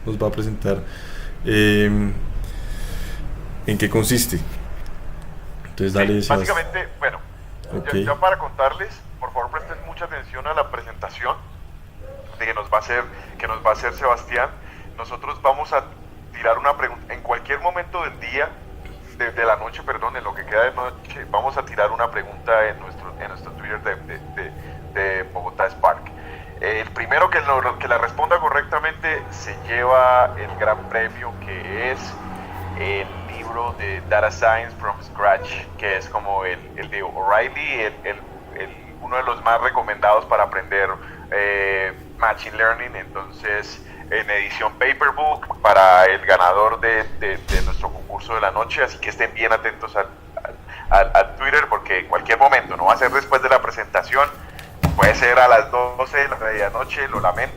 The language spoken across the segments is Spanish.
nos va a presentar eh, en qué consiste. Entonces Sí, dale, Sebas. básicamente, bueno, Ok. ya para contarles, por favor presten mucha atención a la presentación de que nos va a hacer Sebastián. Nosotros vamos a tirar una pregunta en cualquier momento del día, de la noche, perdón, en lo que queda de noche, vamos a tirar una pregunta en nuestro Twitter de Bogotá Spark. El primero que la responda correctamente se lleva el gran premio, que es el libro de Data Science from Scratch, que es como el de O'Reilly, uno de los más recomendados para aprender Machine Learning. Entonces, en edición Paperbook para el ganador de nuestro concurso de la noche, así que estén bien atentos al Twitter, porque en cualquier momento, no va a ser después de la presentación, puede ser a las 12 de la medianoche, lo lamento,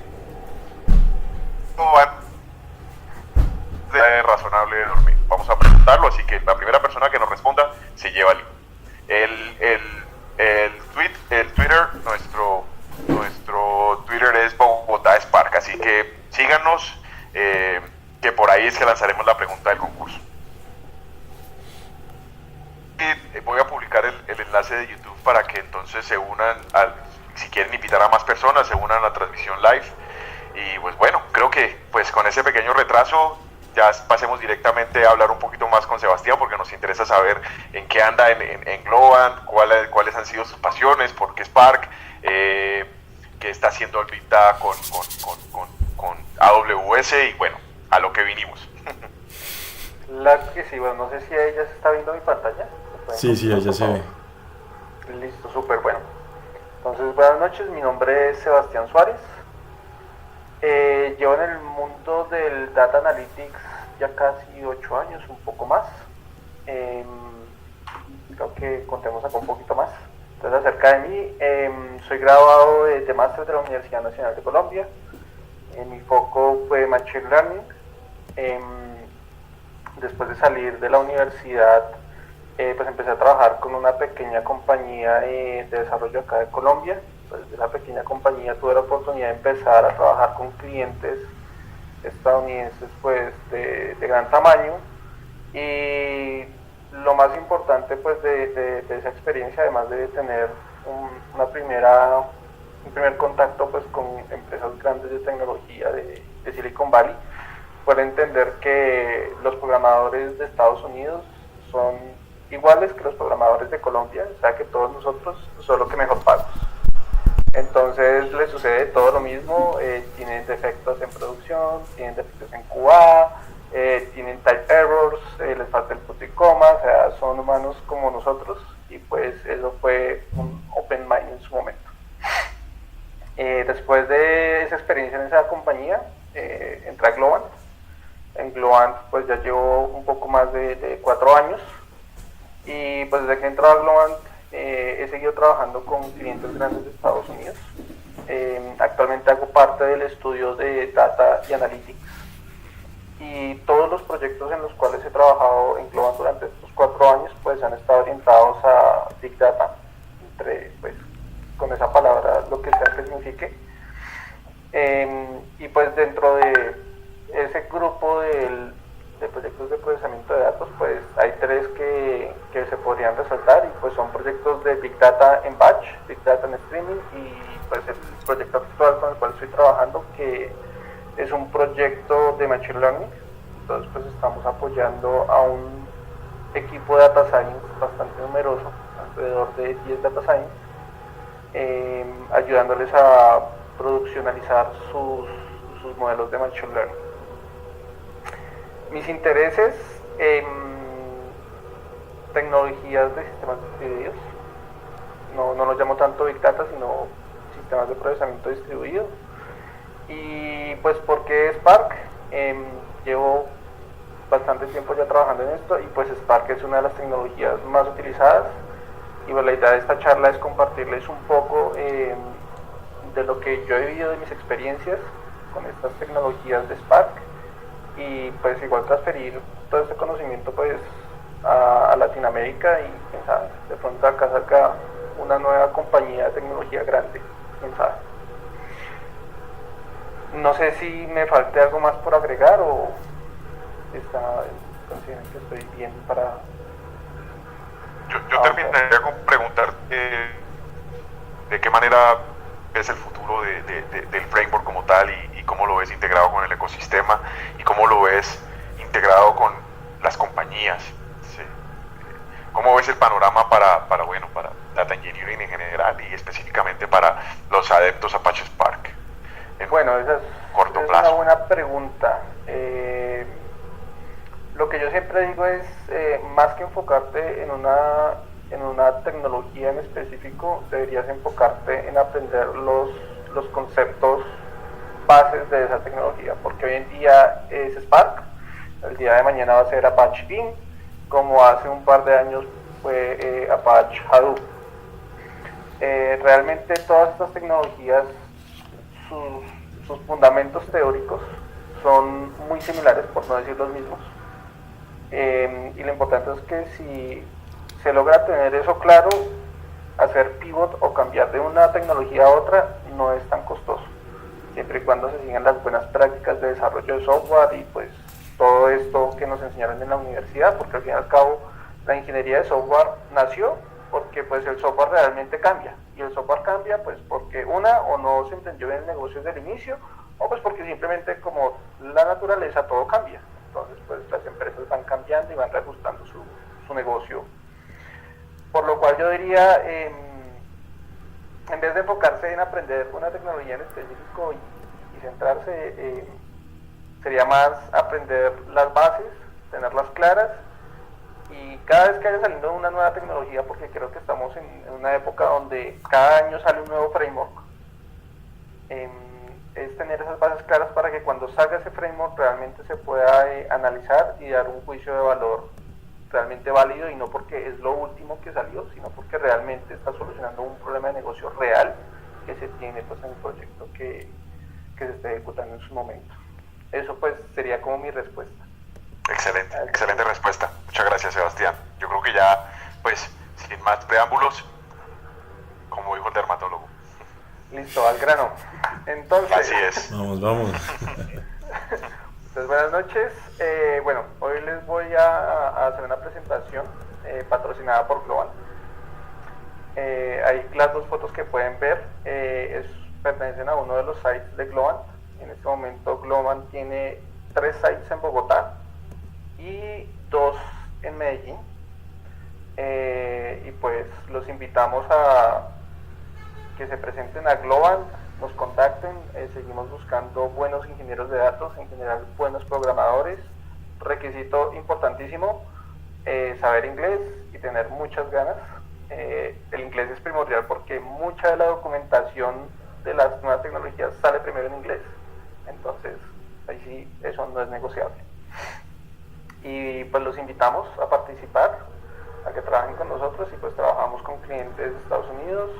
es razonable de dormir. Vamos a preguntarlo, así que la primera persona que nos responda se lleva el libro. El Twitter, nuestro Twitter es Bogotá Spark, así que síganos, que por ahí es que lanzaremos la pregunta del concurso. Y voy a publicar el enlace de YouTube para que entonces se unan, si quieren invitar a más personas, se unan a la transmisión live. Y pues bueno, creo que pues con ese pequeño retraso ya pasemos directamente a hablar un poquito más con Sebastián, porque nos interesa saber en qué anda en Globant, cuáles han sido sus pasiones, por qué Spark, qué está haciendo ahorita con AWS y bueno, a lo que vinimos. Claro que sí, bueno, no sé si ella se está viendo mi pantalla. ¿Me pueden Sí, sí, ahí confirmar, ya por se ve. favor? Listo, súper bueno. Entonces, buenas noches, mi nombre es Sebastián Suárez. Llevo en el mundo del Data Analytics ya casi 8 años, un poco más. Eh, Creo que contemos acá un poquito más. Entonces, acerca de mí, soy graduado de máster de la Universidad Nacional de Colombia. Mi foco fue Machine Learning. Después de salir de la universidad, pues empecé a trabajar con una pequeña compañía de desarrollo acá de Colombia. Pues de esa pequeña compañía tuve la oportunidad de empezar a trabajar con clientes estadounidenses pues de gran tamaño, y lo más importante pues de esa experiencia, además de tener una un primer contacto pues con empresas grandes de tecnología de Silicon Valley, fue entender que los programadores de Estados Unidos son iguales que los programadores de Colombia, o sea que todos nosotros, solo que mejor pagos. Entonces les sucede todo lo mismo, tienen defectos en producción, tienen defectos en QA, tienen type errors, les falta el punto y coma, o sea, son humanos como nosotros, y pues eso fue un open mind en su momento. Después de esa experiencia en esa compañía, entré a Globant. En Globant pues ya llevo un poco más de 4 años, y pues desde que he entrado a Globant he seguido trabajando con clientes grandes de Estados Unidos. Actualmente hago parte del estudio de Data y Analytics, y todos los proyectos en los cuales he trabajado en Globant durante estos 4 años pues han estado orientados a Big Data, entre pues con esa palabra lo que sea que signifique. Y pues dentro de ese grupo de proyectos de procesamiento de datos, pues hay tres que se podrían resaltar, y pues son proyectos de Big Data en batch, Big Data en streaming, y pues el proyecto actual con el cual estoy trabajando, que es un proyecto de Machine Learning. Entonces pues estamos apoyando a un equipo de Data Science bastante numeroso, alrededor de 10 Data Science, ayudándoles a produccionalizar sus modelos de Machine Learning. Mis intereses en tecnologías de sistemas distribuidos, no los llamo tanto Big Data, sino sistemas de procesamiento distribuido. Y pues, ¿por qué Spark? Llevo bastante tiempo ya trabajando en esto, y pues Spark es una de las tecnologías más utilizadas, y pues la idea de esta charla es compartirles un poco de lo que yo he vivido, de mis experiencias con estas tecnologías de Spark, y pues igual transferir todo este conocimiento pues a Latinoamérica, y quién sabe, de pronto acá salga una nueva compañía de tecnología grande, quién sabe. No sé si me falte algo más por agregar o consideran que estoy bien para... Yo terminaría con preguntar de qué manera ves el futuro del framework como tal y cómo lo ves integrado con el ecosistema y cómo lo ves integrado con las compañías. ¿Sí? ¿Cómo ves el panorama para Data Engineering en general y específicamente para los adeptos a Apache Spark? Bueno, esa es una buena pregunta. Lo que yo siempre digo es, más que enfocarte en una tecnología en específico, deberías enfocarte en aprender los conceptos bases de esa tecnología, porque hoy en día es Spark, el día de mañana va a ser Apache Beam, como hace un par de años fue Apache Hadoop. Realmente todas estas tecnologías, sus fundamentos teóricos son muy similares, por no decir los mismos. Y lo importante es que si se logra tener eso claro, hacer pivot o cambiar de una tecnología a otra no es tan costoso, siempre y cuando se sigan las buenas prácticas de desarrollo de software y pues todo esto que nos enseñaron en la universidad, porque al fin y al cabo la ingeniería de software nació porque pues el software realmente cambia, y el software cambia pues porque o no se entendió bien el negocio desde el inicio, o pues porque simplemente como la naturaleza todo cambia. Entonces pues las empresas van cambiando y van reajustando su negocio, por lo cual yo diría, en vez de enfocarse en aprender una tecnología en específico y centrarse, sería más aprender las bases, tenerlas claras, y cada vez que haya saliendo una nueva tecnología, porque creo que estamos en una época donde cada año sale un nuevo framework, es tener esas bases claras para que cuando salga ese framework realmente se pueda analizar y dar un juicio de valor realmente válido, y no porque es lo último que salió, sino porque realmente está solucionando un problema de negocio real que se tiene pues en el proyecto que se está ejecutando en su momento. Eso pues sería como mi respuesta. Excelente respuesta. Muchas gracias, Sebastián. Yo creo que ya, pues, sin más preámbulos, como dijo el dermatólogo. Listo, al grano. Entonces, así es. Vamos. Pues buenas noches. Bueno, hoy les voy a hacer una presentación patrocinada por Globant. Ahí las dos fotos que pueden ver pertenecen a uno de los sites de Globant. En este momento Globant tiene 3 sites en Bogotá y 2 en Medellín. Y pues los invitamos a que se presenten a Globant, nos contacten. Seguimos buscando buenos ingenieros de datos, en general buenos programadores. Requisito importantísimo, saber inglés y tener muchas ganas. El inglés es primordial porque mucha de la documentación de las nuevas tecnologías sale primero en inglés, entonces ahí sí eso no es negociable. Y pues los invitamos a participar, a que trabajen con nosotros, y pues trabajamos con clientes de Estados Unidos,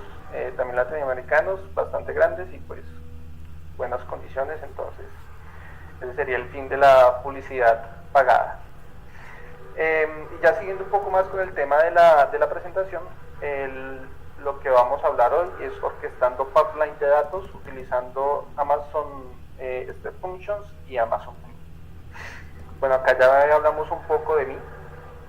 también latinoamericanos, bastante grandes y pues buenas condiciones. Entonces ese sería el fin de la publicidad pagada. Y ya siguiendo un poco más con el tema de la presentación, lo que vamos a hablar hoy es orquestando pipeline de datos utilizando Amazon Step Functions y Amazon Glue. Bueno, acá ya hablamos un poco de mí,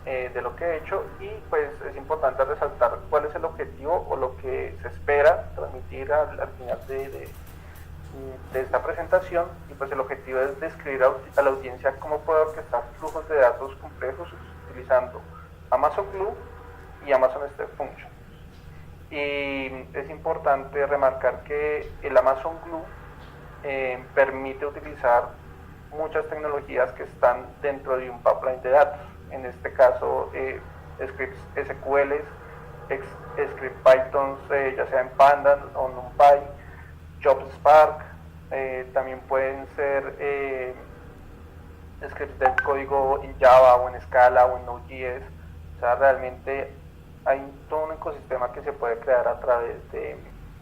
de lo que he hecho, y pues es importante resaltar cuál es el objetivo o lo que se espera transmitir al final de esta presentación. Y pues el objetivo es describir a la audiencia cómo puede orquestar flujos de datos complejos utilizando Amazon Glue y Amazon Step Functions. Y es importante remarcar que el Amazon Glue permite utilizar muchas tecnologías que están dentro de un pipeline de datos. En este caso, scripts SQL, script Python, ya sea en Pandas o NumPy, Jobs Spark, también pueden ser scripts de código en Java o en Scala o en Node.js. O sea, realmente hay todo un ecosistema que se puede crear a través de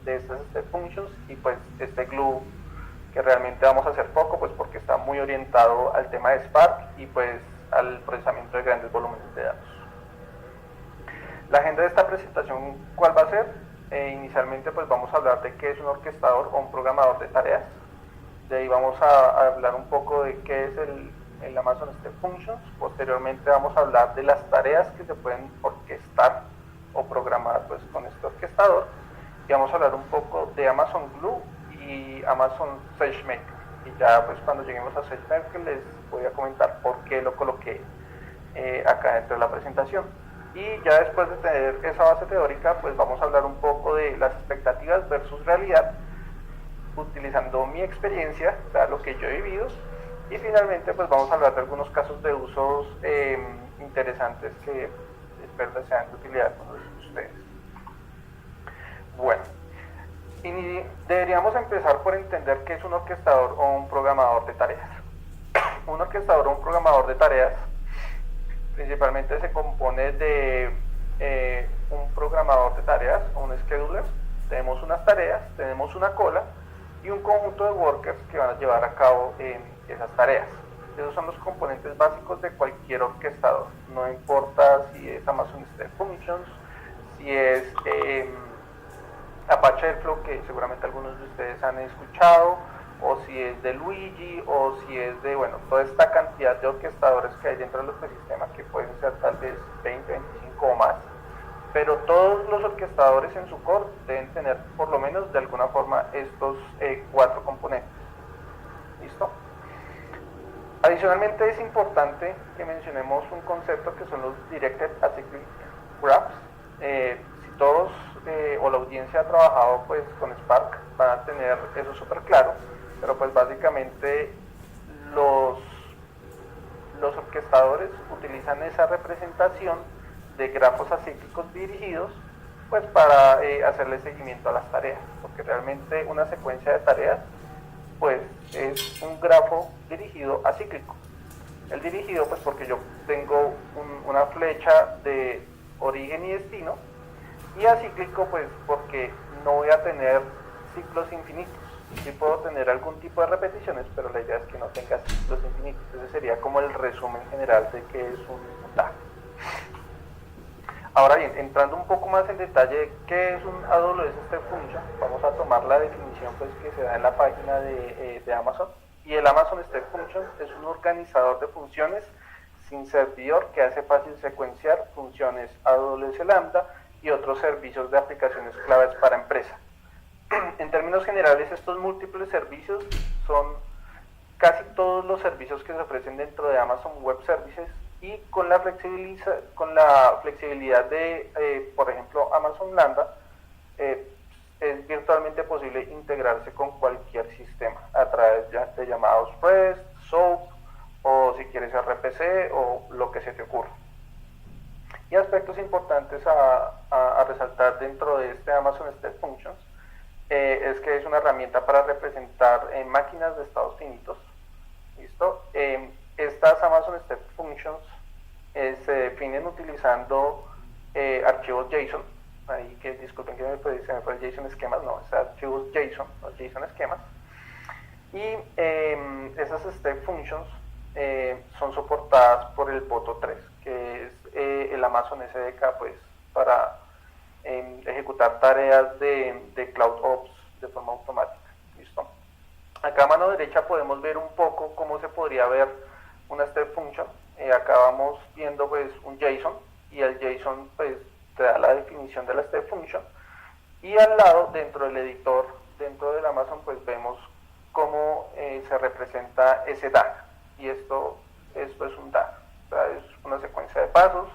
estas step functions, y pues este Glue, que realmente vamos a hacer poco, pues porque está muy orientado al tema de Spark y pues al procesamiento de grandes volúmenes de datos. La agenda de esta presentación, ¿cuál va a ser? Inicialmente pues vamos a hablar de qué es un orquestador o un programador de tareas. De ahí vamos a hablar un poco de qué es el Amazon Step Functions. Posteriormente vamos a hablar de las tareas que se pueden orquestar o programar pues con este orquestador. Y vamos a hablar un poco de Amazon Glue y Amazon SageMaker. Y ya pues cuando lleguemos a SageMaker les voy a comentar por qué lo coloqué acá dentro de la presentación. Y ya después de tener esa base teórica, pues vamos a hablar un poco de las expectativas versus realidad, utilizando mi experiencia, o sea, lo que yo he vivido. Y finalmente pues vamos a hablar de algunos casos de usos interesantes que espero que sean de utilidad para ustedes. Bueno, y deberíamos empezar por entender qué es un orquestador o un programador de tareas. Un orquestador o un programador de tareas principalmente se compone de un programador de tareas o un scheduler. Tenemos unas tareas, tenemos una cola y un conjunto de workers que van a llevar a cabo esas tareas. Esos son los componentes básicos de cualquier orquestador. No importa si es Amazon Step Functions, si es Apache Airflow, que seguramente algunos de ustedes han escuchado, o si es de Luigi, o si es de, bueno, toda esta cantidad de orquestadores que hay dentro del ecosistema, que pueden ser tal vez 20, 25 o más. Pero todos los orquestadores en su core deben tener por lo menos de alguna forma estos 4 componentes. ¿Listo? Adicionalmente es importante que mencionemos un concepto que son los Directed Acyclic Graphs. Si todos o la audiencia ha trabajado pues con Spark, van a tener eso súper claro, pero pues básicamente los orquestadores utilizan esa representación de grafos acíclicos dirigidos pues para hacerle seguimiento a las tareas, porque realmente una secuencia de tareas pues es un grafo dirigido acíclico. El dirigido pues porque yo tengo una flecha de origen y destino, y acíclico pues porque no voy a tener ciclos infinitos. Sí puedo tener algún tipo de repeticiones, pero la idea es que no tenga ciclos infinitos. Ese sería como el resumen general de qué es un tag. Ahora bien, entrando un poco más en detalle de qué es un AWS Step Function, vamos a tomar la definición pues, que se da en la página de Amazon. Y el Amazon Step Function es un organizador de funciones sin servidor que hace fácil secuenciar funciones AWS Lambda y otros servicios de aplicaciones claves para empresa. En términos generales, estos múltiples servicios son casi todos los servicios que se ofrecen dentro de Amazon Web Services, y con la flexibilidad de, por ejemplo, Amazon Lambda, es virtualmente posible integrarse con cualquier sistema a través de llamados REST, SOAP, o si quieres RPC o lo que se te ocurra. Y aspectos importantes a resaltar dentro de este Amazon Step Functions es que es una herramienta para representar máquinas de estados finitos. ¿Listo? Estas Amazon Step Functions se definen utilizando archivos JSON. Ahí que disculpen que se me fue el JSON esquemas, no, es archivos JSON, los JSON esquemas. Y esas Step Functions son soportadas por el Poto 3, que es el Amazon SDK pues, para ejecutar tareas de CloudOps de forma automática. ¿Listo? Acá a mano derecha podemos ver un poco cómo se podría ver una Step Function. Acá vamos viendo pues, un JSON, y el JSON pues, te da la definición de la Step Function, y al lado dentro del editor, dentro del Amazon, pues vemos cómo se representa ese DAG, y esto es un DAG, o sea, es una secuencia de pasos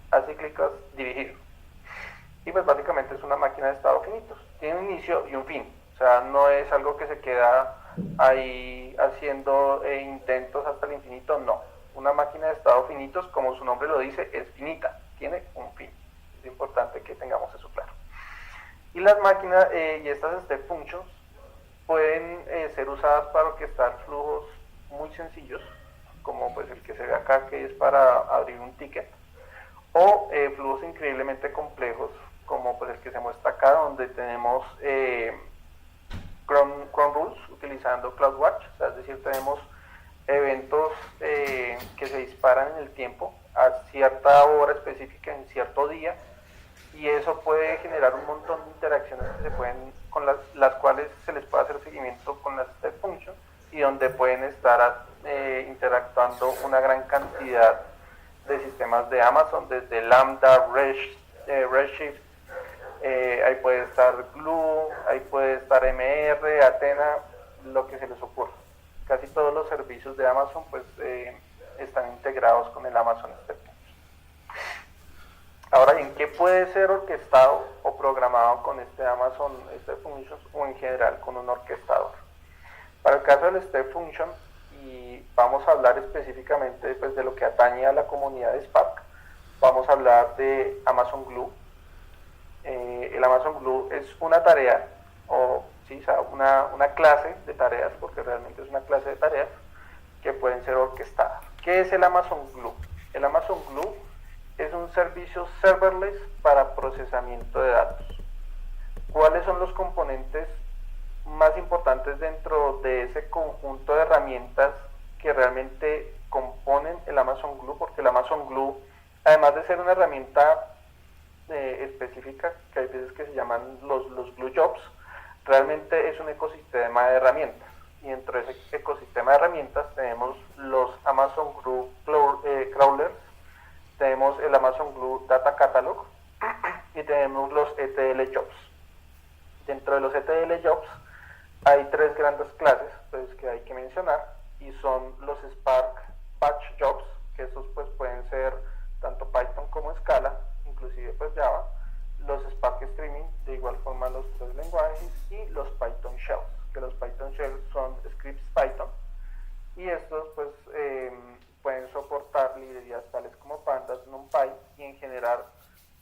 acíclicos dirigidos, y pues básicamente es una máquina de estado finitos, tiene un inicio y un fin, o sea, no es algo que se queda ahí haciendo intentos hasta el infinito, no, una máquina de estado finitos, como su nombre lo dice, es finita, tiene un fin, es importante que tengamos eso claro. Y las máquinas y estas Step Functions pueden ser usadas para orquestar flujos muy sencillos, como pues el que se ve acá, que es para abrir un ticket, o flujos increíblemente complejos, como pues el que se muestra acá, donde tenemos cron rules utilizando CloudWatch, o sea, es decir, tenemos eventos que se disparan en el tiempo a cierta hora específica en cierto día, y eso puede generar un montón de interacciones que se pueden, con las cuales se les puede hacer seguimiento con las Step Functions, y donde pueden estar interactuando una gran cantidad de sistemas de Amazon, desde Lambda, Redshift, ahí puede estar Glue, ahí puede estar MR, Athena, lo que se les ocurra. Casi todos los servicios de Amazon pues están integrados con el Amazon Step Function. Ahora, ¿en qué puede ser orquestado o programado con este Amazon Step Function o en general con un orquestador? Para el caso del Step Function, y vamos a hablar específicamente pues, de lo que atañe a la comunidad de Spark, vamos a hablar de Amazon Glue. El Amazon Glue es una tarea, o sí, una clase de tareas, porque realmente es una clase de tareas que pueden ser orquestadas. ¿Qué es el Amazon Glue? El Amazon Glue es un servicio serverless para procesamiento de datos. ¿Cuáles son los componentes más importantes dentro de ese conjunto de herramientas que realmente componen el Amazon Glue? Porque el Amazon Glue, además de ser una herramienta específica, que hay veces que se llaman los Glue Jobs, realmente es un ecosistema de herramientas. Y dentro de ese ecosistema de herramientas tenemos los Amazon Glue Crawlers, tenemos el Amazon Glue Data Catalog y tenemos los ETL Jobs. Dentro de los ETL Jobs hay tres grandes clases pues, que hay que mencionar, y son los Spark Batch Jobs, que estos pues, pueden ser tanto Python como Scala, inclusive pues Java, los Spark Streaming, de igual forma los tres lenguajes, y los Python Shells, que los Python Shells son scripts Python, y estos pues pueden soportar librerías tales como Pandas, NumPy, y en general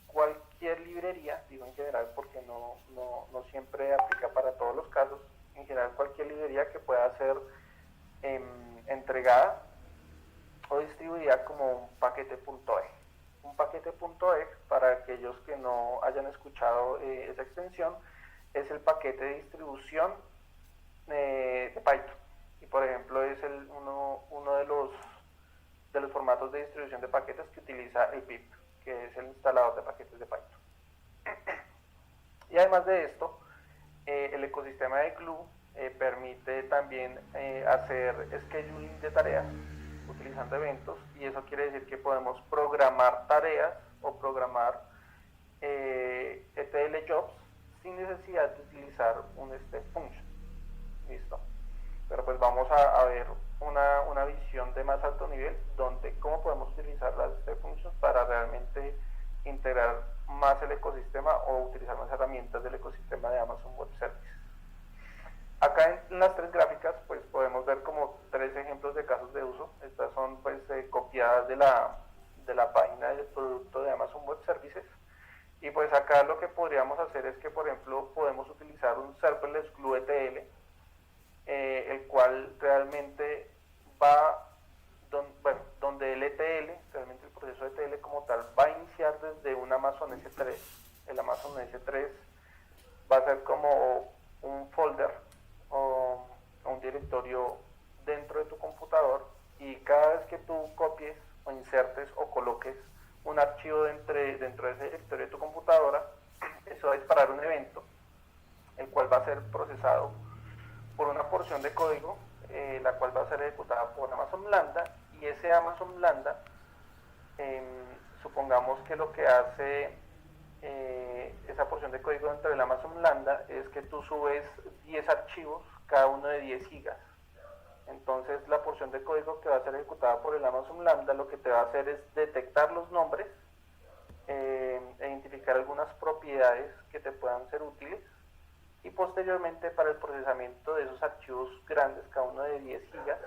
cualquier librería, digo en general porque no siempre aplica para todos los casos, en general cualquier librería que pueda ser entregada o distribuida como un paquete .exe. Un paquete .exe, para aquellos que no hayan escuchado esa extensión, es el paquete de distribución de Python. Y por ejemplo es uno de los formatos de distribución de paquetes que utiliza el pip, que es el instalador de paquetes de Python. Y además de esto, el ecosistema de Glue permite también hacer scheduling de tareas utilizando eventos, y eso quiere decir que podemos programar tareas o programar ETL Jobs sin necesidad de utilizar un Step Function. Listo. Pero pues vamos a ver una visión de más alto nivel, donde cómo podemos utilizar las Step Functions para realmente integrar más el ecosistema o utilizar más herramientas del ecosistema de Amazon Web Services. Acá en las tres gráficas pues podemos ver como tres ejemplos de casos de uso. Estas son pues copiadas de la página del producto de Amazon Web Services, y pues acá lo que podríamos hacer es que por ejemplo podemos utilizar un serverless Glue ETL, el cual realmente va donde el ETL, realmente el proceso ETL como tal, va a iniciar desde un Amazon S3. El Amazon S3 va a ser como un folder o un directorio dentro de tu computador, y cada vez que tú copies o insertes o coloques un archivo dentro de ese directorio de tu computadora, eso va a disparar un evento, el cual va a ser procesado por una porción de código, la cual va a ser ejecutada por Amazon Lambda, y ese Amazon Lambda, supongamos que lo que hace esa porción de código dentro del Amazon Lambda es que tú subes 10 archivos, cada uno de 10 gigas. Entonces la porción de código que va a ser ejecutada por el Amazon Lambda lo que te va a hacer es detectar los nombres, identificar algunas propiedades que te puedan ser útiles, y posteriormente para el procesamiento de esos archivos grandes, cada uno de 10 gigas,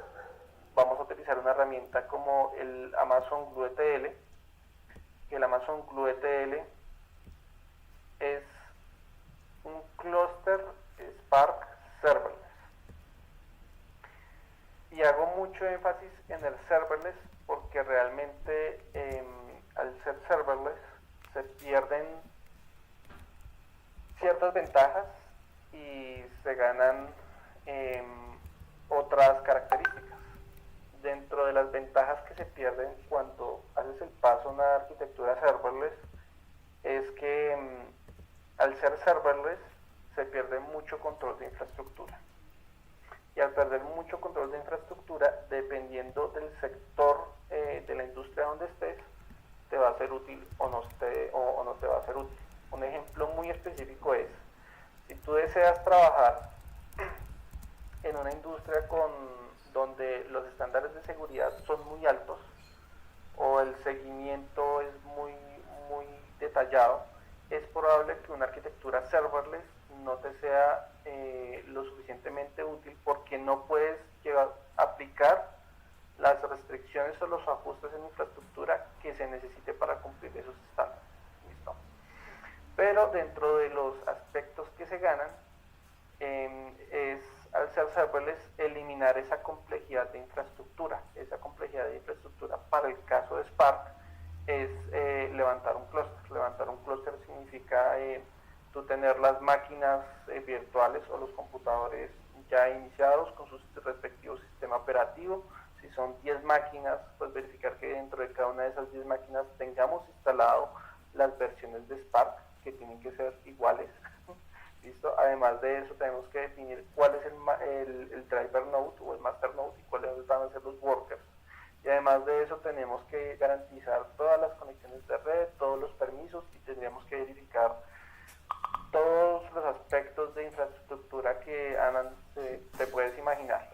vamos a utilizar una herramienta como el Amazon Glue ETL, que el Amazon Glue ETL es un clúster Spark serverless. Y hago mucho énfasis en el serverless porque realmente al ser serverless se pierden ciertas ventajas y se ganan otras características. Dentro de las ventajas que se pierden cuando haces el paso a una arquitectura serverless es que al ser serverless se pierde mucho control de infraestructura. y al perder mucho control de infraestructura, dependiendo del sector de la industria donde estés, te va a ser útil o no te va a ser útil. Un ejemplo muy específico es, si tú deseas trabajar en una industria donde los estándares de seguridad son muy altos o el seguimiento es muy detallado, es probable que una arquitectura serverless no te sea lo suficientemente útil, porque no puedes aplicar las restricciones o los ajustes en infraestructura que se necesite para cumplir esos estándares. ¿Listo? Pero dentro de los aspectos que se ganan, es, al ser serverless, eliminar esa complejidad de infraestructura. Esa complejidad de infraestructura para el caso de Spark es levantar un clúster. Levantar un clúster significa tú tener las máquinas virtuales o los computadores ya iniciados con su respectivo sistema operativo. Si son 10 máquinas, pues verificar que dentro de cada una de esas 10 máquinas tengamos instalado las versiones de Spark, que tienen que ser iguales. ¿Listo? Además de eso, tenemos que definir cuál es el driver node o el master node y cuáles van a ser los workers. Y además de eso, tenemos que garantizar todas las conexiones de red, todos los permisos, y tendríamos que verificar todos los aspectos de infraestructura que te puedes imaginar.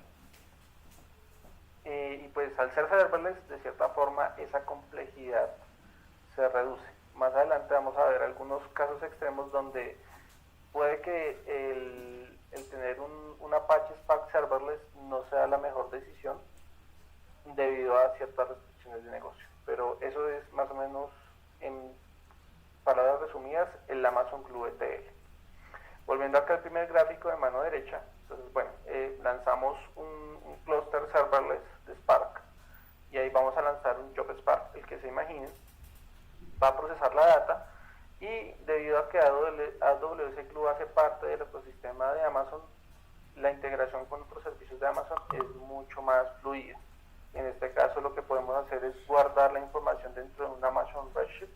Y pues al ser serverless, de cierta forma, esa complejidad se reduce. Más adelante vamos a ver algunos casos extremos donde puede que el tener un Apache Spark serverless no sea la mejor decisión debido a ciertas restricciones de negocio. Pero eso es más o menos, en palabras resumidas, el Amazon Glue ETL. Volviendo acá al primer gráfico de mano derecha, entonces bueno, lanzamos un clúster serverless de Spark, y ahí vamos a lanzar un Job Spark, el que se imaginen. Va a procesar la data, y debido a que AWS Glue hace parte del ecosistema de Amazon, la integración con otros servicios de Amazon es mucho más fluida. En este caso, lo que podemos hacer es guardar la información dentro de un Amazon Redshift.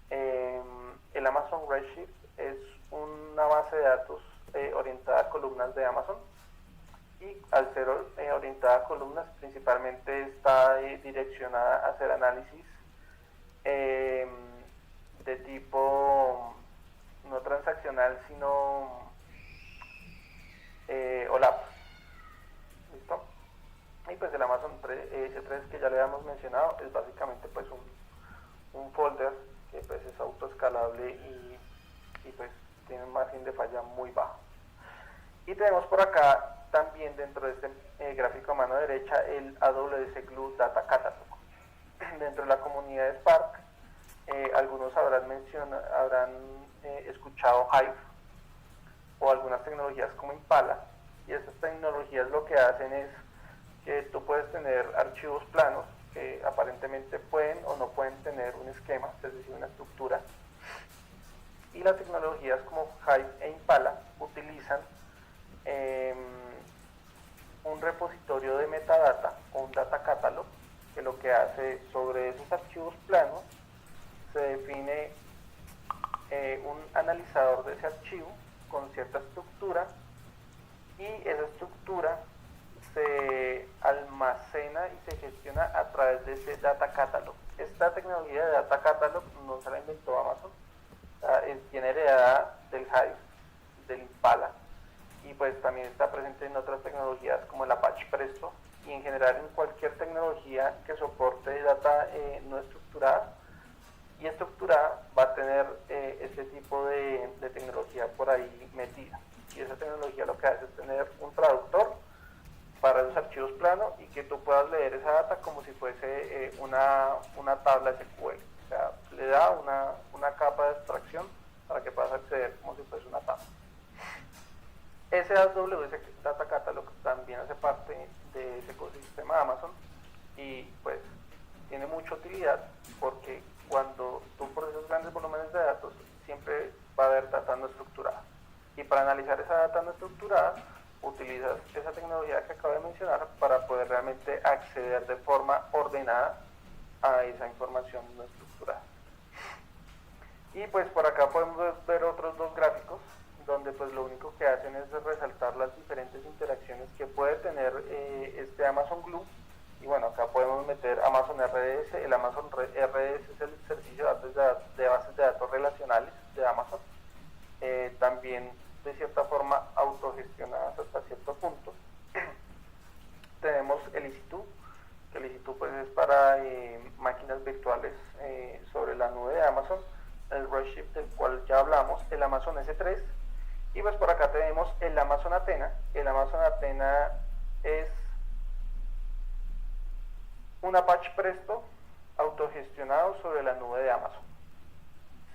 El Amazon Redshift es una base de datos orientada a columnas de Amazon, y al ser orientada a columnas, principalmente está direccionada a hacer análisis de tipo no transaccional, sino OLAP. ¿Listo? Y pues el Amazon S3, que ya le habíamos mencionado, es básicamente pues un folder que pues es autoescalable y pues tiene un margen de falla muy bajo. Y tenemos por acá también, dentro de este gráfico a mano derecha, el AWS Glue Data Catalog. Dentro de la comunidad de Spark, algunos habrán escuchado Hive o algunas tecnologías como Impala, y estas tecnologías lo que hacen es que tú puedes tener archivos planos que aparentemente pueden o no pueden tener un esquema, es decir, una estructura, y las tecnologías como Hive e Impala utilizan un repositorio de metadata o un data catalog, que lo que hace sobre esos archivos planos se define un analizador de ese archivo con cierta estructura, y esa estructura se almacena y se gestiona a través de ese data catalog. Esta tecnología de data catalog no se la inventó Amazon, tiene heredada del Hive, del Impala, y pues también está presente en otras tecnologías como el Apache Presto, y en general en cualquier tecnología que soporte data no estructurada y estructurada va a tener este tipo de tecnología por ahí metida. Y esa tecnología lo que hace es tener un traductor para los archivos planos y que tú puedas leer esa data como si fuese una tabla SQL. O sea, le da una capa de abstracción para que puedas acceder como si fuese una tabla. Ese AWS Data Catalog también hace parte de ese ecosistema de Amazon, y pues tiene mucha utilidad porque cuando tú procesas grandes volúmenes de datos, siempre va a haber data no estructurada, y para analizar esa data no estructurada utilizas esa tecnología que acabo de mencionar para poder realmente acceder de forma ordenada a esa información no estructurada. Y pues por acá podemos ver otros dos gráficos donde pues lo único que hacen es resaltar las diferentes interacciones que puede tener este Amazon Glue. Y bueno, acá podemos meter Amazon RDS. El Amazon RDS es el servicio de bases de datos relacionales de Amazon. También de cierta forma autogestionadas hasta cierto punto. Tenemos el EC2, que el EC2 pues es para máquinas virtuales sobre la nube de Amazon. El Redshift, del cual ya hablamos, el Amazon S3, y pues por acá tenemos el Amazon Athena. El Amazon Athena es un Apache Presto autogestionado sobre la nube de Amazon.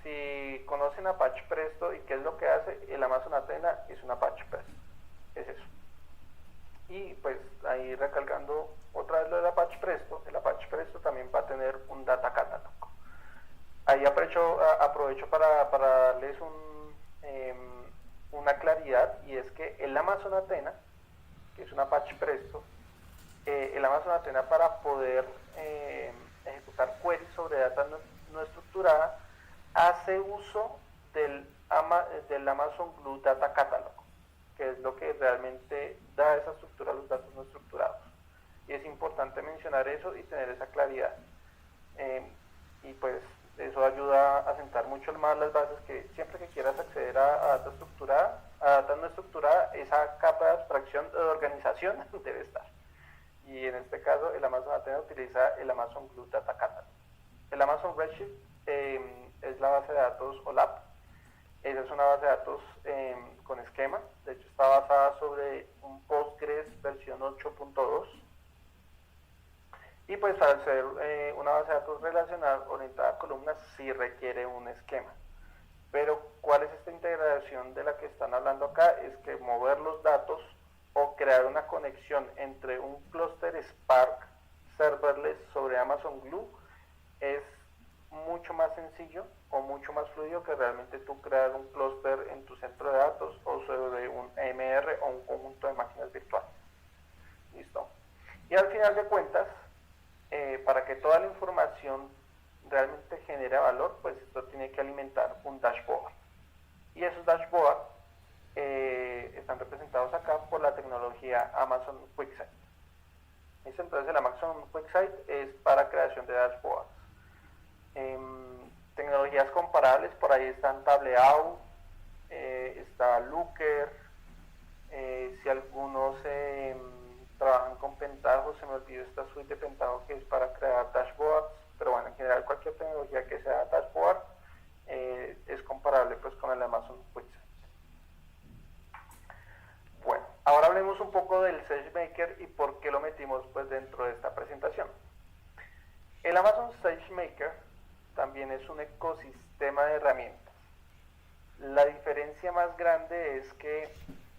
Si conocen Apache Presto y qué es lo que hace, el Amazon Athena es un Apache Presto, es eso. Y pues ahí recalcando otra vez lo del Apache Presto, el Apache Presto también va a tener un Data Catalog. Ahí aprovecho para darles una claridad, y es que el Amazon Athena, que es un Apache Presto, el Amazon Athena, para poder ejecutar queries sobre data no estructurada, hace uso del Amazon Glue Data Catalog, que es lo que realmente da esa estructura a los datos no estructurados. Y es importante mencionar eso y tener esa claridad. Y pues eso ayuda a sentar mucho más las bases, que siempre que quieras acceder a data estructurada, a data no estructurada, esa capa de abstracción de organización debe estar. Y en este caso el Amazon Athena utiliza el Amazon Glue Data Catalog. El Amazon Redshift es la base de datos OLAP. Esa es una base de datos con esquema. De hecho está basada sobre un Postgres versión 8.2. Y pues al ser una base de datos relacional orientada a columnas, sí requiere un esquema. Pero ¿cuál es esta integración de la que están hablando acá? Es que mover los datos o crear una conexión entre un clúster Spark serverless sobre Amazon Glue es mucho más sencillo o mucho más fluido que realmente tú crear un clúster en tu centro de datos o sobre un EMR o un conjunto de máquinas virtuales. Listo. Y al final de cuentas, para que toda la información realmente genere valor, pues esto tiene que alimentar un dashboard. Y esos dashboards están representados acá por la tecnología Amazon QuickSight. Entonces el Amazon QuickSight es para creación de dashboards. Tecnologías comparables, por ahí están Tableau, está Looker. Si algunos trabajan con Pentaho, se me olvidó esta suite de Pentaho que es para crear dashboards, pero bueno, en general cualquier tecnología que sea dashboard es comparable pues con el Amazon QuickSight. Bueno, ahora hablemos un poco del SageMaker y por qué lo metimos pues dentro de esta presentación. El Amazon SageMaker también es un ecosistema de herramientas. La diferencia más grande es que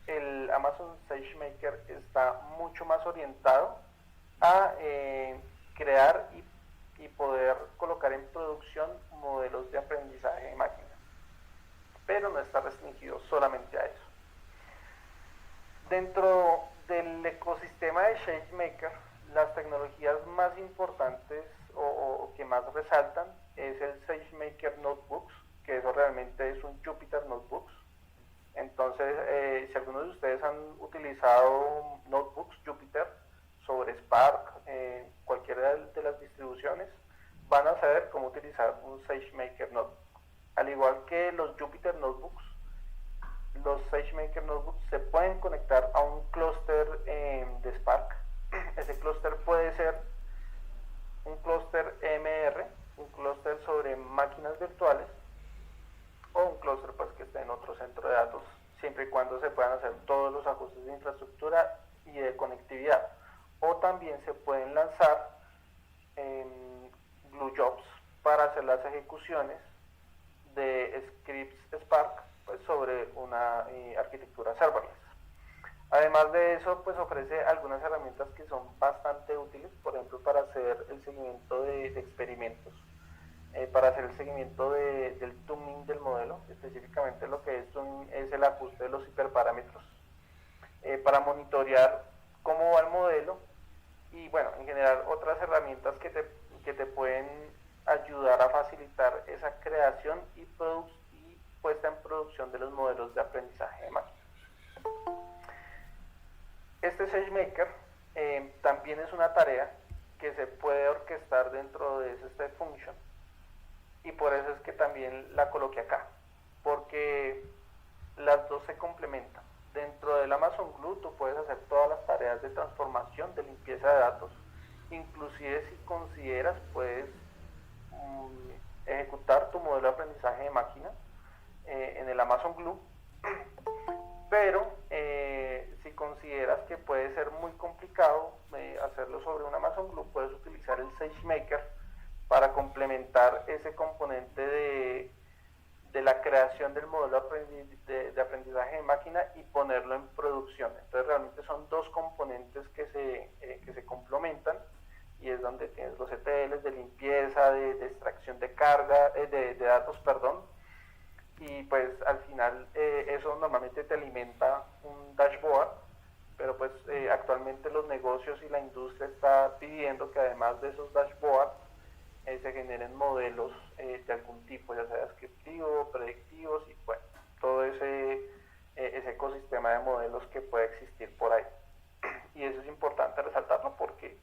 el Amazon SageMaker está mucho más orientado a crear y poder colocar en producción modelos de aprendizaje de máquinas, pero no está restringido solamente a eso. Dentro del ecosistema de SageMaker, las tecnologías más importantes o que más resaltan es el SageMaker Notebooks, que eso realmente es un Jupyter Notebooks. Entonces, si algunos de ustedes han utilizado notebooks Jupyter sobre Spark, cualquiera de las distribuciones, van a saber cómo utilizar un SageMaker Notebook. Al igual que los Jupyter Notebooks, los SageMaker Notebooks se pueden conectar a un clúster de Spark. Ese clúster puede ser un clúster EMR, un clúster sobre máquinas virtuales, o un clúster pues que esté en otro centro de datos, siempre y cuando se puedan hacer todos los ajustes de infraestructura y de conectividad. O también se pueden lanzar Glue Jobs para hacer las ejecuciones de scripts Spark pues sobre una arquitectura serverless. Además de eso, pues ofrece algunas herramientas que son bastante útiles, por ejemplo, para hacer el seguimiento de experimentos, para hacer el seguimiento del tuning del modelo. Específicamente lo que es tuning es el ajuste de los hiperparámetros, para monitorear cómo va el modelo, y bueno, en general otras herramientas que te pueden ayudar a facilitar esa creación y puesta en producción de los modelos de aprendizaje de máquina. Este SageMaker también es una tarea que se puede orquestar dentro de ese step function, y por eso es que también la coloqué acá, porque las dos se complementan. Dentro del Amazon Glue tú puedes hacer todas las tareas de transformación, de limpieza de datos, inclusive si consideras puedes ejecutar tu modelo de aprendizaje de máquina en el Amazon Glue, pero si consideras que puede ser muy complicado hacerlo sobre un Amazon Glue, puedes utilizar el SageMaker para complementar ese componente de la creación del modelo de aprendizaje de máquina y ponerlo en producción. Entonces realmente son dos componentes que se complementan, y es donde tienes los ETLs de limpieza, de extracción de carga, de datos, perdón, y pues al final eso normalmente te alimenta un dashboard, pero pues actualmente los negocios y la industria está pidiendo que además de esos dashboards se generen modelos de algún tipo, ya sea descriptivo, predictivos, y bueno, todo ese ecosistema de modelos que puede existir por ahí. Y eso es importante resaltarlo porque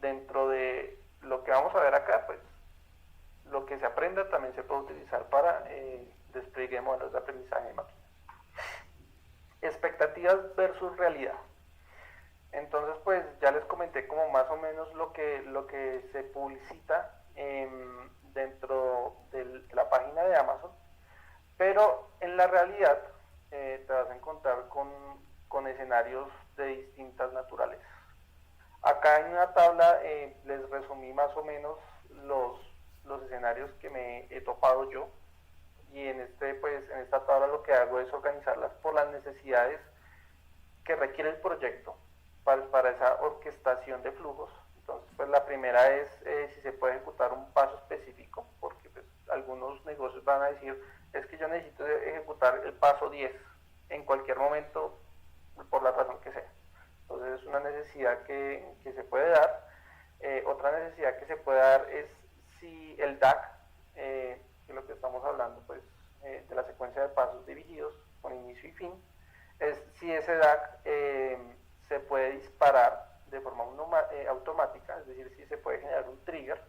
dentro de lo que vamos a ver acá, pues lo que se aprenda también se puede utilizar para despliegue de modelos de aprendizaje de máquina. Expectativas versus realidad. Entonces pues ya les comenté como más o menos lo que se publicita dentro de la página de Amazon, pero en la realidad te vas a encontrar con escenarios de distintas naturalezas. Acá en una tabla les resumí más o menos los escenarios que me he topado yo, y en esta tabla lo que hago es organizarlas por las necesidades que requiere el proyecto para esa orquestación de flujos. Entonces pues la primera es si se puede ejecutar un paso específico, porque pues algunos negocios van a decir es que yo necesito ejecutar el paso 10 en cualquier momento por la razón que sea. Entonces es una necesidad que se puede dar. Otra necesidad que se puede dar es si el DAC, que es lo que estamos hablando pues de la secuencia de pasos dirigidos con inicio y fin, es si ese DAC se puede disparar de forma automática, es decir, si se puede generar un trigger.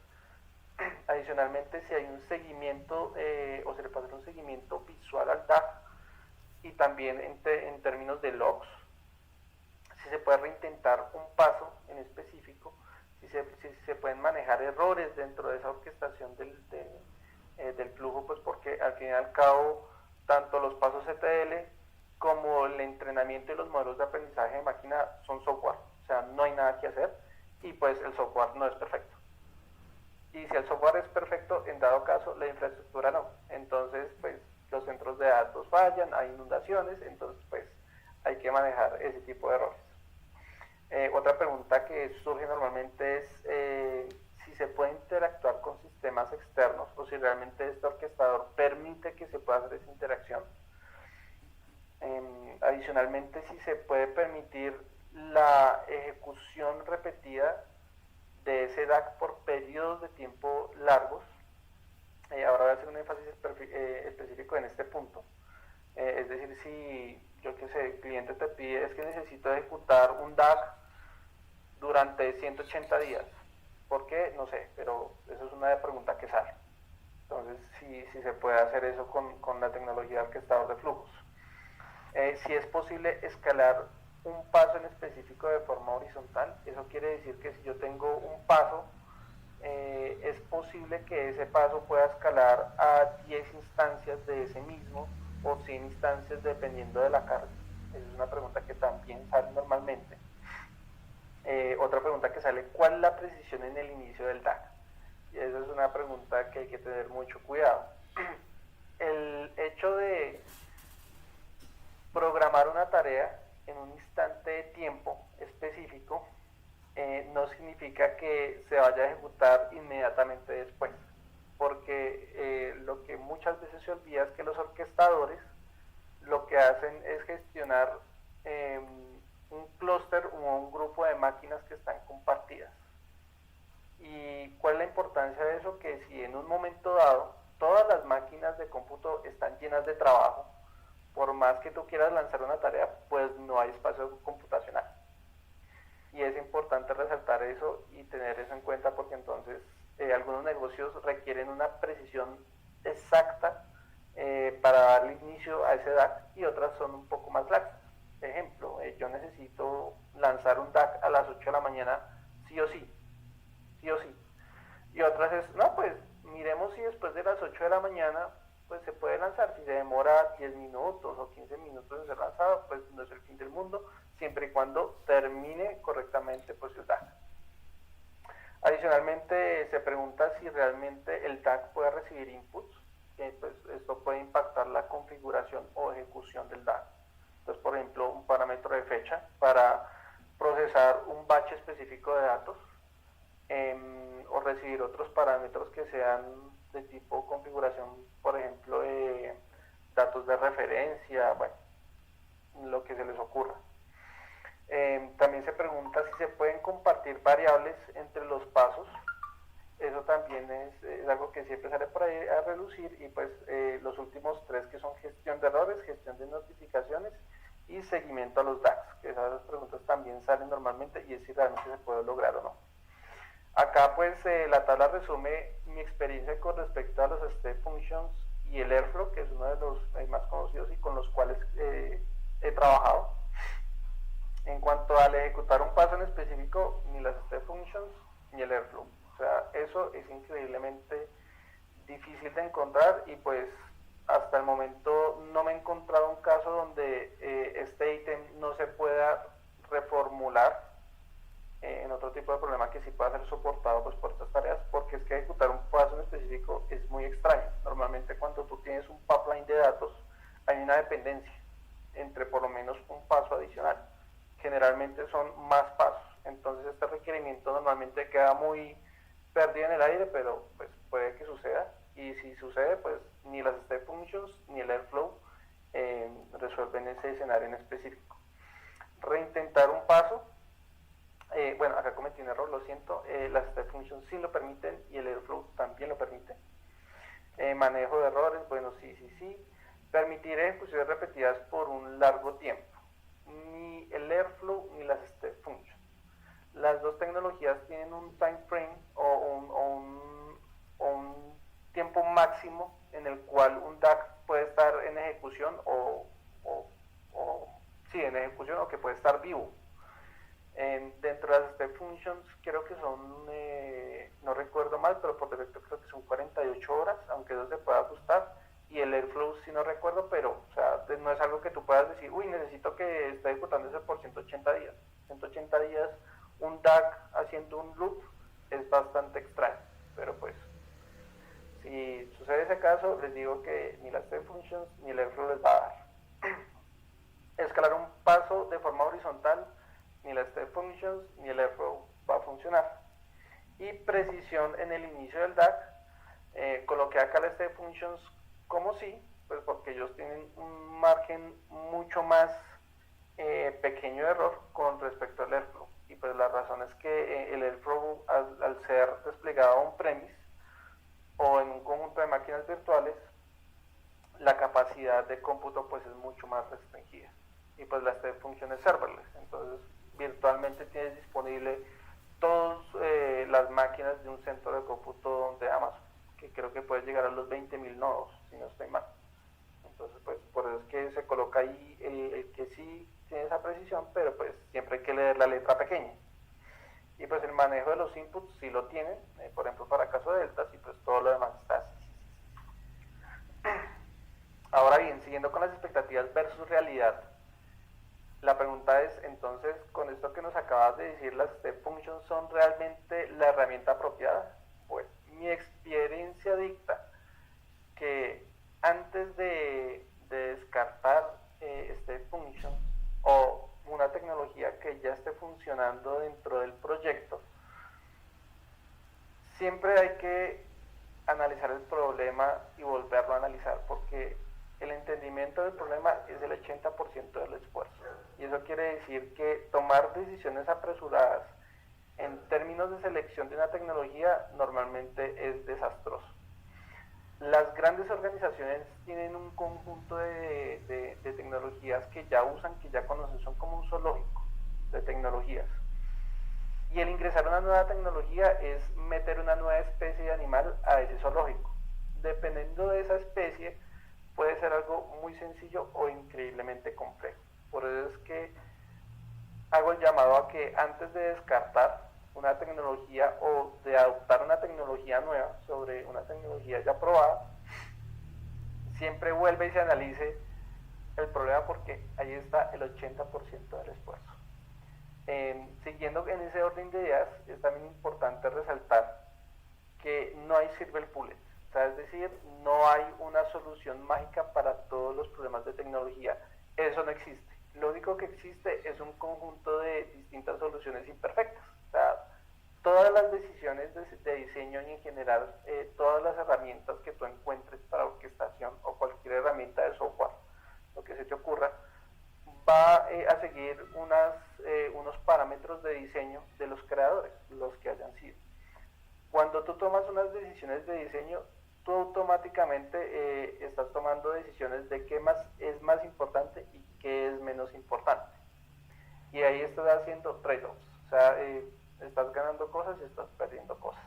Adicionalmente, si hay un seguimiento o se le puede hacer un seguimiento visual al DAC, y también en términos de logs, si se puede reintentar un paso en específico, si se pueden manejar errores dentro de esa orquestación del flujo, pues porque al fin y al cabo tanto los pasos ETL como el entrenamiento y los modelos de aprendizaje de máquina son software, o sea, no hay nada que hacer, y pues el software no es perfecto. Y si el software es perfecto, en dado caso, la infraestructura no. Entonces, pues los centros de datos fallan, hay inundaciones, entonces pues hay que manejar ese tipo de errores. Otra pregunta que surge normalmente es si se puede interactuar con sistemas externos o si realmente este orquestador permite que se pueda hacer esa interacción. Adicionalmente, si se puede permitir la ejecución repetida de ese DAC por periodos de tiempo largos. Ahora voy a hacer un énfasis específico en este punto. Es decir, si yo que sé, el cliente te pide es que necesito ejecutar un DAC durante 180 días. ¿Por qué? No sé, pero eso es una pregunta que sale. Entonces, si se puede hacer eso con la tecnología de orquestador de flujos. Si es posible escalar un paso en específico de forma horizontal, eso quiere decir que si yo tengo un paso, es posible que ese paso pueda escalar a 10 instancias de ese mismo o 100 instancias dependiendo de la carga. Esa es una pregunta que también sale normalmente. Otra pregunta que sale, ¿cuál es la precisión en el inicio del DAC? Y esa es una pregunta que hay que tener mucho cuidado. El hecho de programar una tarea en un instante de tiempo específico no significa que se vaya a ejecutar inmediatamente después, porque lo que muchas veces se olvida es que los orquestadores lo que hacen es gestionar un clúster o un grupo de máquinas que están compartidas. ¿Y cuál es la importancia de eso? Que si en un momento dado todas las máquinas de cómputo están llenas de trabajo. Por más que tú quieras lanzar una tarea, pues no hay espacio computacional. Y es importante resaltar eso y tener eso en cuenta, porque entonces algunos negocios requieren una precisión exacta para darle inicio a ese DAC, y otras son un poco más laxas. Ejemplo, yo necesito lanzar un DAC a las 8 de la mañana sí o sí, sí o sí. Y otras es, no, pues miremos si después de las 8 de la mañana pues se puede lanzar. Si se demora 10 minutos o 15 minutos en ser lanzado, pues no es el fin del mundo, siempre y cuando termine correctamente pues el DAC. Adicionalmente se pregunta si realmente el DAC puede recibir inputs, que pues esto puede impactar la configuración o ejecución del DAC. Entonces, por ejemplo, un parámetro de fecha para procesar un batch específico de datos, o recibir otros parámetros que sean de tipo configuración, por ejemplo, datos de referencia, bueno, lo que se les ocurra. También se pregunta si se pueden compartir variables entre los pasos. Eso también es algo que siempre sale por ahí a relucir, y pues los últimos tres, que son gestión de errores, gestión de notificaciones y seguimiento a los DACs, que esas preguntas también salen normalmente, y es si realmente se puede lograr o no. Acá pues la tabla resume mi experiencia con respecto a los step functions y el Airflow, que es uno de los más conocidos y con los cuales he trabajado. En cuanto al ejecutar un paso en específico, ni las step functions ni el Airflow. O sea, eso es increíblemente difícil de encontrar, y pues hasta el momento no me he encontrado un caso donde este ítem no se pueda reformular en otro tipo de problema que sí pueda ser soportado pues por estas tareas, porque es que ejecutar un paso en específico es muy extraño. Normalmente cuando tú tienes un pipeline de datos hay una dependencia entre por lo menos un paso adicional. Generalmente son más pasos, entonces este requerimiento normalmente queda muy perdido en el aire, pero pues puede que suceda, y si sucede pues ni las step functions ni el Airflow resuelven ese escenario en específico. Reintentar un paso, bueno, acá cometí un error, lo siento, las step functions sí lo permiten y el Airflow también lo permite. Manejo de errores, bueno, sí. Permitir ejecuciones repetidas por un largo tiempo. Ni el Airflow ni las step functions. Las dos tecnologías tienen un time frame o un tiempo máximo en el cual un DAC puede estar en ejecución en ejecución, o que puede estar vivo. Dentro de las step functions creo que son, no recuerdo mal, pero por defecto creo que son 48 horas, aunque eso se puede ajustar. Y el Airflow sí no recuerdo, pero o sea, no es algo que tú puedas decir, uy, necesito que esté ejecutándose por 180 días. 180 días un DAC haciendo un loop es bastante extraño, pero pues si sucede ese caso, les digo que ni las step functions ni el Airflow les va a dar. Escalar un paso de forma horizontal, ni las step functions ni el Airflow va a funcionar. Y precisión en el inicio del DAC, coloqué acá las step functions como sí, pues porque ellos tienen un margen mucho más pequeño de error con respecto al Airflow, y pues la razón es que el Airflow al ser desplegado on-premise o en un conjunto de máquinas virtuales, la capacidad de cómputo pues es mucho más restringida, y pues la step function es serverless, entonces virtualmente tienes disponible todas las máquinas de un centro de cómputo de Amazon, que creo que puede llegar a los 20.000 nodos, si no estoy mal. Entonces pues por eso es que se coloca ahí el que sí tiene esa precisión, pero pues siempre hay que leer la letra pequeña. Y pues el manejo de los inputs sí lo tienen, por ejemplo para caso de deltas, y pues todo lo demás está así. Ahora bien, siguiendo con las expectativas versus realidad, la pregunta es, entonces, con esto que nos acabas de decir, ¿las step functions son realmente la herramienta apropiada? Pues mi experiencia dicta que antes de descartar step functions o una tecnología que ya esté funcionando dentro del proyecto, siempre hay que analizar el problema y volverlo a analizar, porque el entendimiento del problema es el 80% del esfuerzo, y eso quiere decir que tomar decisiones apresuradas en términos de selección de una tecnología normalmente es desastroso. Las grandes organizaciones tienen un conjunto de tecnologías que ya usan, que ya conocen, son como un zoológico de tecnologías. Y el ingresar una nueva tecnología es meter una nueva especie de animal a ese zoológico. Dependiendo de esa especie, puede ser algo muy sencillo o increíblemente complejo. Por eso es que hago el llamado a que antes de descartar una tecnología o de adoptar una tecnología nueva sobre una tecnología ya probada, siempre vuelve y se analice el problema, porque ahí está el 80% del esfuerzo. Siguiendo en ese orden de ideas, es también importante resaltar que no hay silver bullet, o sea, es decir, no hay una solución mágica para todos los problemas de tecnología. Eso no existe. Lo único que existe es un conjunto de distintas soluciones imperfectas. O sea, todas las decisiones de diseño y en general todas las herramientas que tú encuentres para orquestación o cualquier herramienta de software, lo que se te ocurra, va a seguir unos parámetros de diseño de los creadores, los que hayan sido. Cuando tú tomas unas decisiones de diseño, tú automáticamente estás tomando decisiones de qué es más importante y qué es menos importante. Y ahí estás haciendo trade-offs, o sea, estás ganando cosas y estás perdiendo cosas.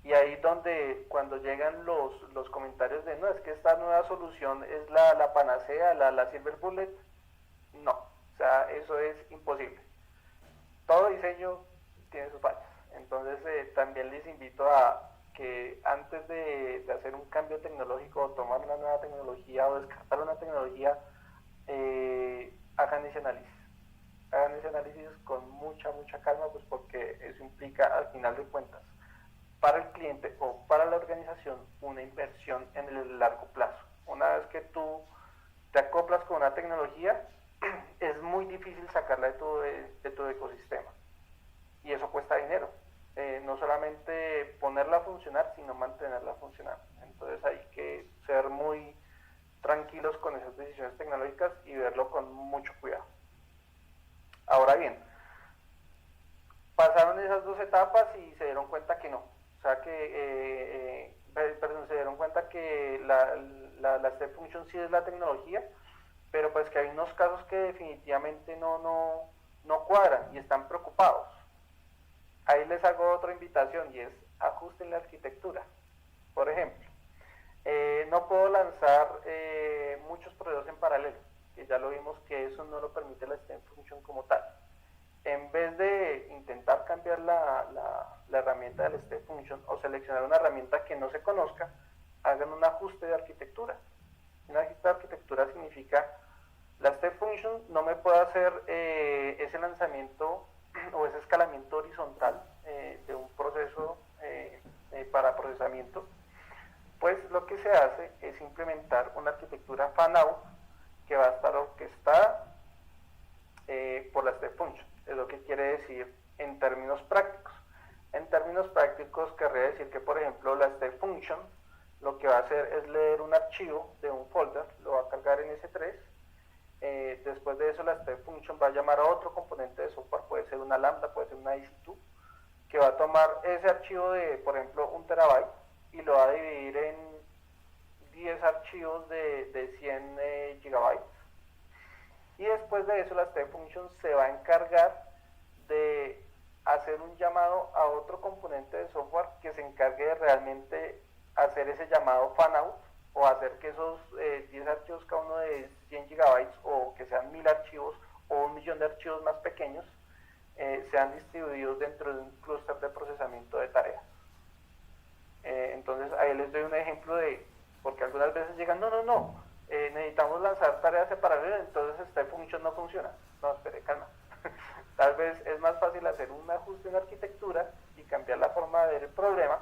Y ahí donde cuando llegan los comentarios de no, es que esta nueva solución es la panacea, la silver bullet, no, o sea, eso es imposible. Todo diseño tiene sus fallas. Entonces también les invito a que antes de hacer un cambio tecnológico o tomar una nueva tecnología o descartar una tecnología, hagan ese análisis. Hagan ese análisis con mucha calma, pues porque eso implica al final de cuentas para el cliente o para la organización una inversión en el largo plazo. Una vez que tú te acoplas con una tecnología, es muy difícil sacarla de tu ecosistema. Y eso cuesta dinero. No solamente ponerla a funcionar, sino mantenerla funcionando. Entonces hay que ser muy tranquilos con esas decisiones tecnológicas y verlo con mucho cuidado. Ahora bien, pasaron esas dos etapas y se dieron cuenta que no. O sea que, se dieron cuenta que la step function sí es la tecnología, pero pues que hay unos casos que definitivamente no cuadran y están preocupados. Ahí les hago otra invitación y es ajusten la arquitectura. Por ejemplo, no puedo lanzar muchos procesos en paralelo, que ya lo vimos que eso no lo permite la step function como tal. En vez de intentar cambiar la herramienta del step function o seleccionar una herramienta que no se conozca, hagan un ajuste de arquitectura. Un ajuste de arquitectura significa la step function no me puede hacer ese lanzamiento o ese escalamiento horizontal de un proceso para procesamiento. Pues lo que se hace es implementar una arquitectura fan-out que va a estar orquestada por la step function. Es lo que quiere decir en términos prácticos. En términos prácticos querría decir que, por ejemplo, la step function lo que va a hacer es leer un archivo de un folder, lo va a cargar en S3. Después de eso la step function va a llamar a otro componente de software, puede ser una lambda, puede ser una EC2, que va a tomar ese archivo de, por ejemplo, 1 terabyte y lo va a dividir en 10 archivos de 100 gigabytes. Y después de eso la step function se va a encargar de hacer un llamado a otro componente de software que se encargue de realmente hacer ese llamado fan out, o hacer que esos 10 archivos cada uno de 100 gigabytes o que sean 1000 archivos o 1.000.000 de archivos más pequeños sean distribuidos dentro de un clúster de procesamiento de tareas. Entonces ahí les doy un ejemplo de, porque algunas veces llegan, no, necesitamos lanzar tareas separadas, entonces esta function no funciona. No, espere, calma. Tal vez es más fácil hacer un ajuste en la arquitectura y cambiar la forma de ver el problema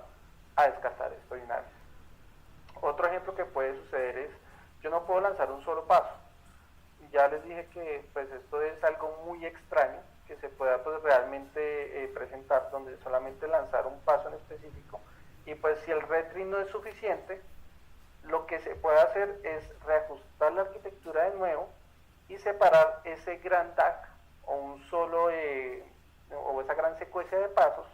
a descartar esto de una vez. Otro ejemplo que puede suceder es, yo no puedo lanzar un solo paso. Ya les dije que pues esto es algo muy extraño que se pueda pues realmente presentar, donde solamente lanzar un paso en específico, y pues si el retree no es suficiente, lo que se puede hacer es reajustar la arquitectura de nuevo y separar ese gran DAC o un solo o esa gran secuencia de pasos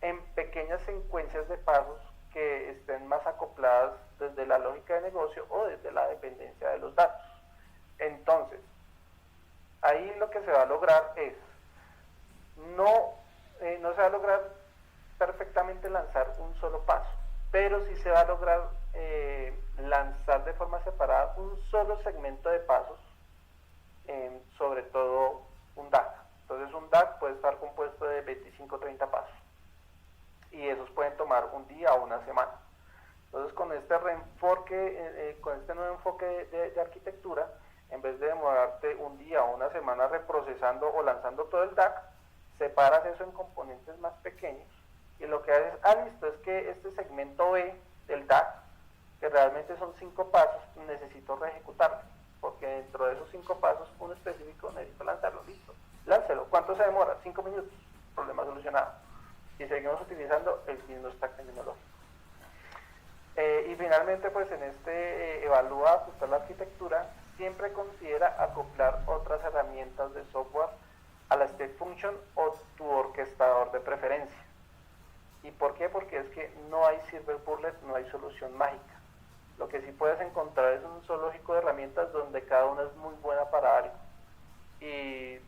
en pequeñas secuencias de pasos que estén más acopladas desde la lógica de negocio o desde la dependencia de los datos. Entonces, ahí lo que se va a lograr es, no se va a lograr perfectamente lanzar un solo paso, pero sí se va a lograr lanzar de forma separada un solo segmento de pasos, sobre todo un DAC. Entonces un DAC puede estar compuesto de 25 o 30 pasos y esos pueden tomar un día o una semana. Entonces con este reenfoque, con este nuevo enfoque de arquitectura, en vez de demorarte un día o una semana reprocesando o lanzando todo el DAC, separas eso en componentes más pequeños y lo que haces, listo, es que este segmento B del DAC, que realmente son 5 pasos, necesito reejecutarlo, porque dentro de esos 5 pasos, uno específico necesito lanzarlo, listo, láncelo. ¿Cuánto se demora? 5 minutos, problema solucionado. Y seguimos utilizando el mismo stack tecnológico. Y finalmente, pues en evalúa, ajustar la arquitectura, siempre considera acoplar otras herramientas de software a la Step Function o tu orquestador de preferencia. ¿Y por qué? Porque es que no hay silver bullet, no hay solución mágica. Lo que sí puedes encontrar es un zoológico de herramientas donde cada una es muy buena para algo. Y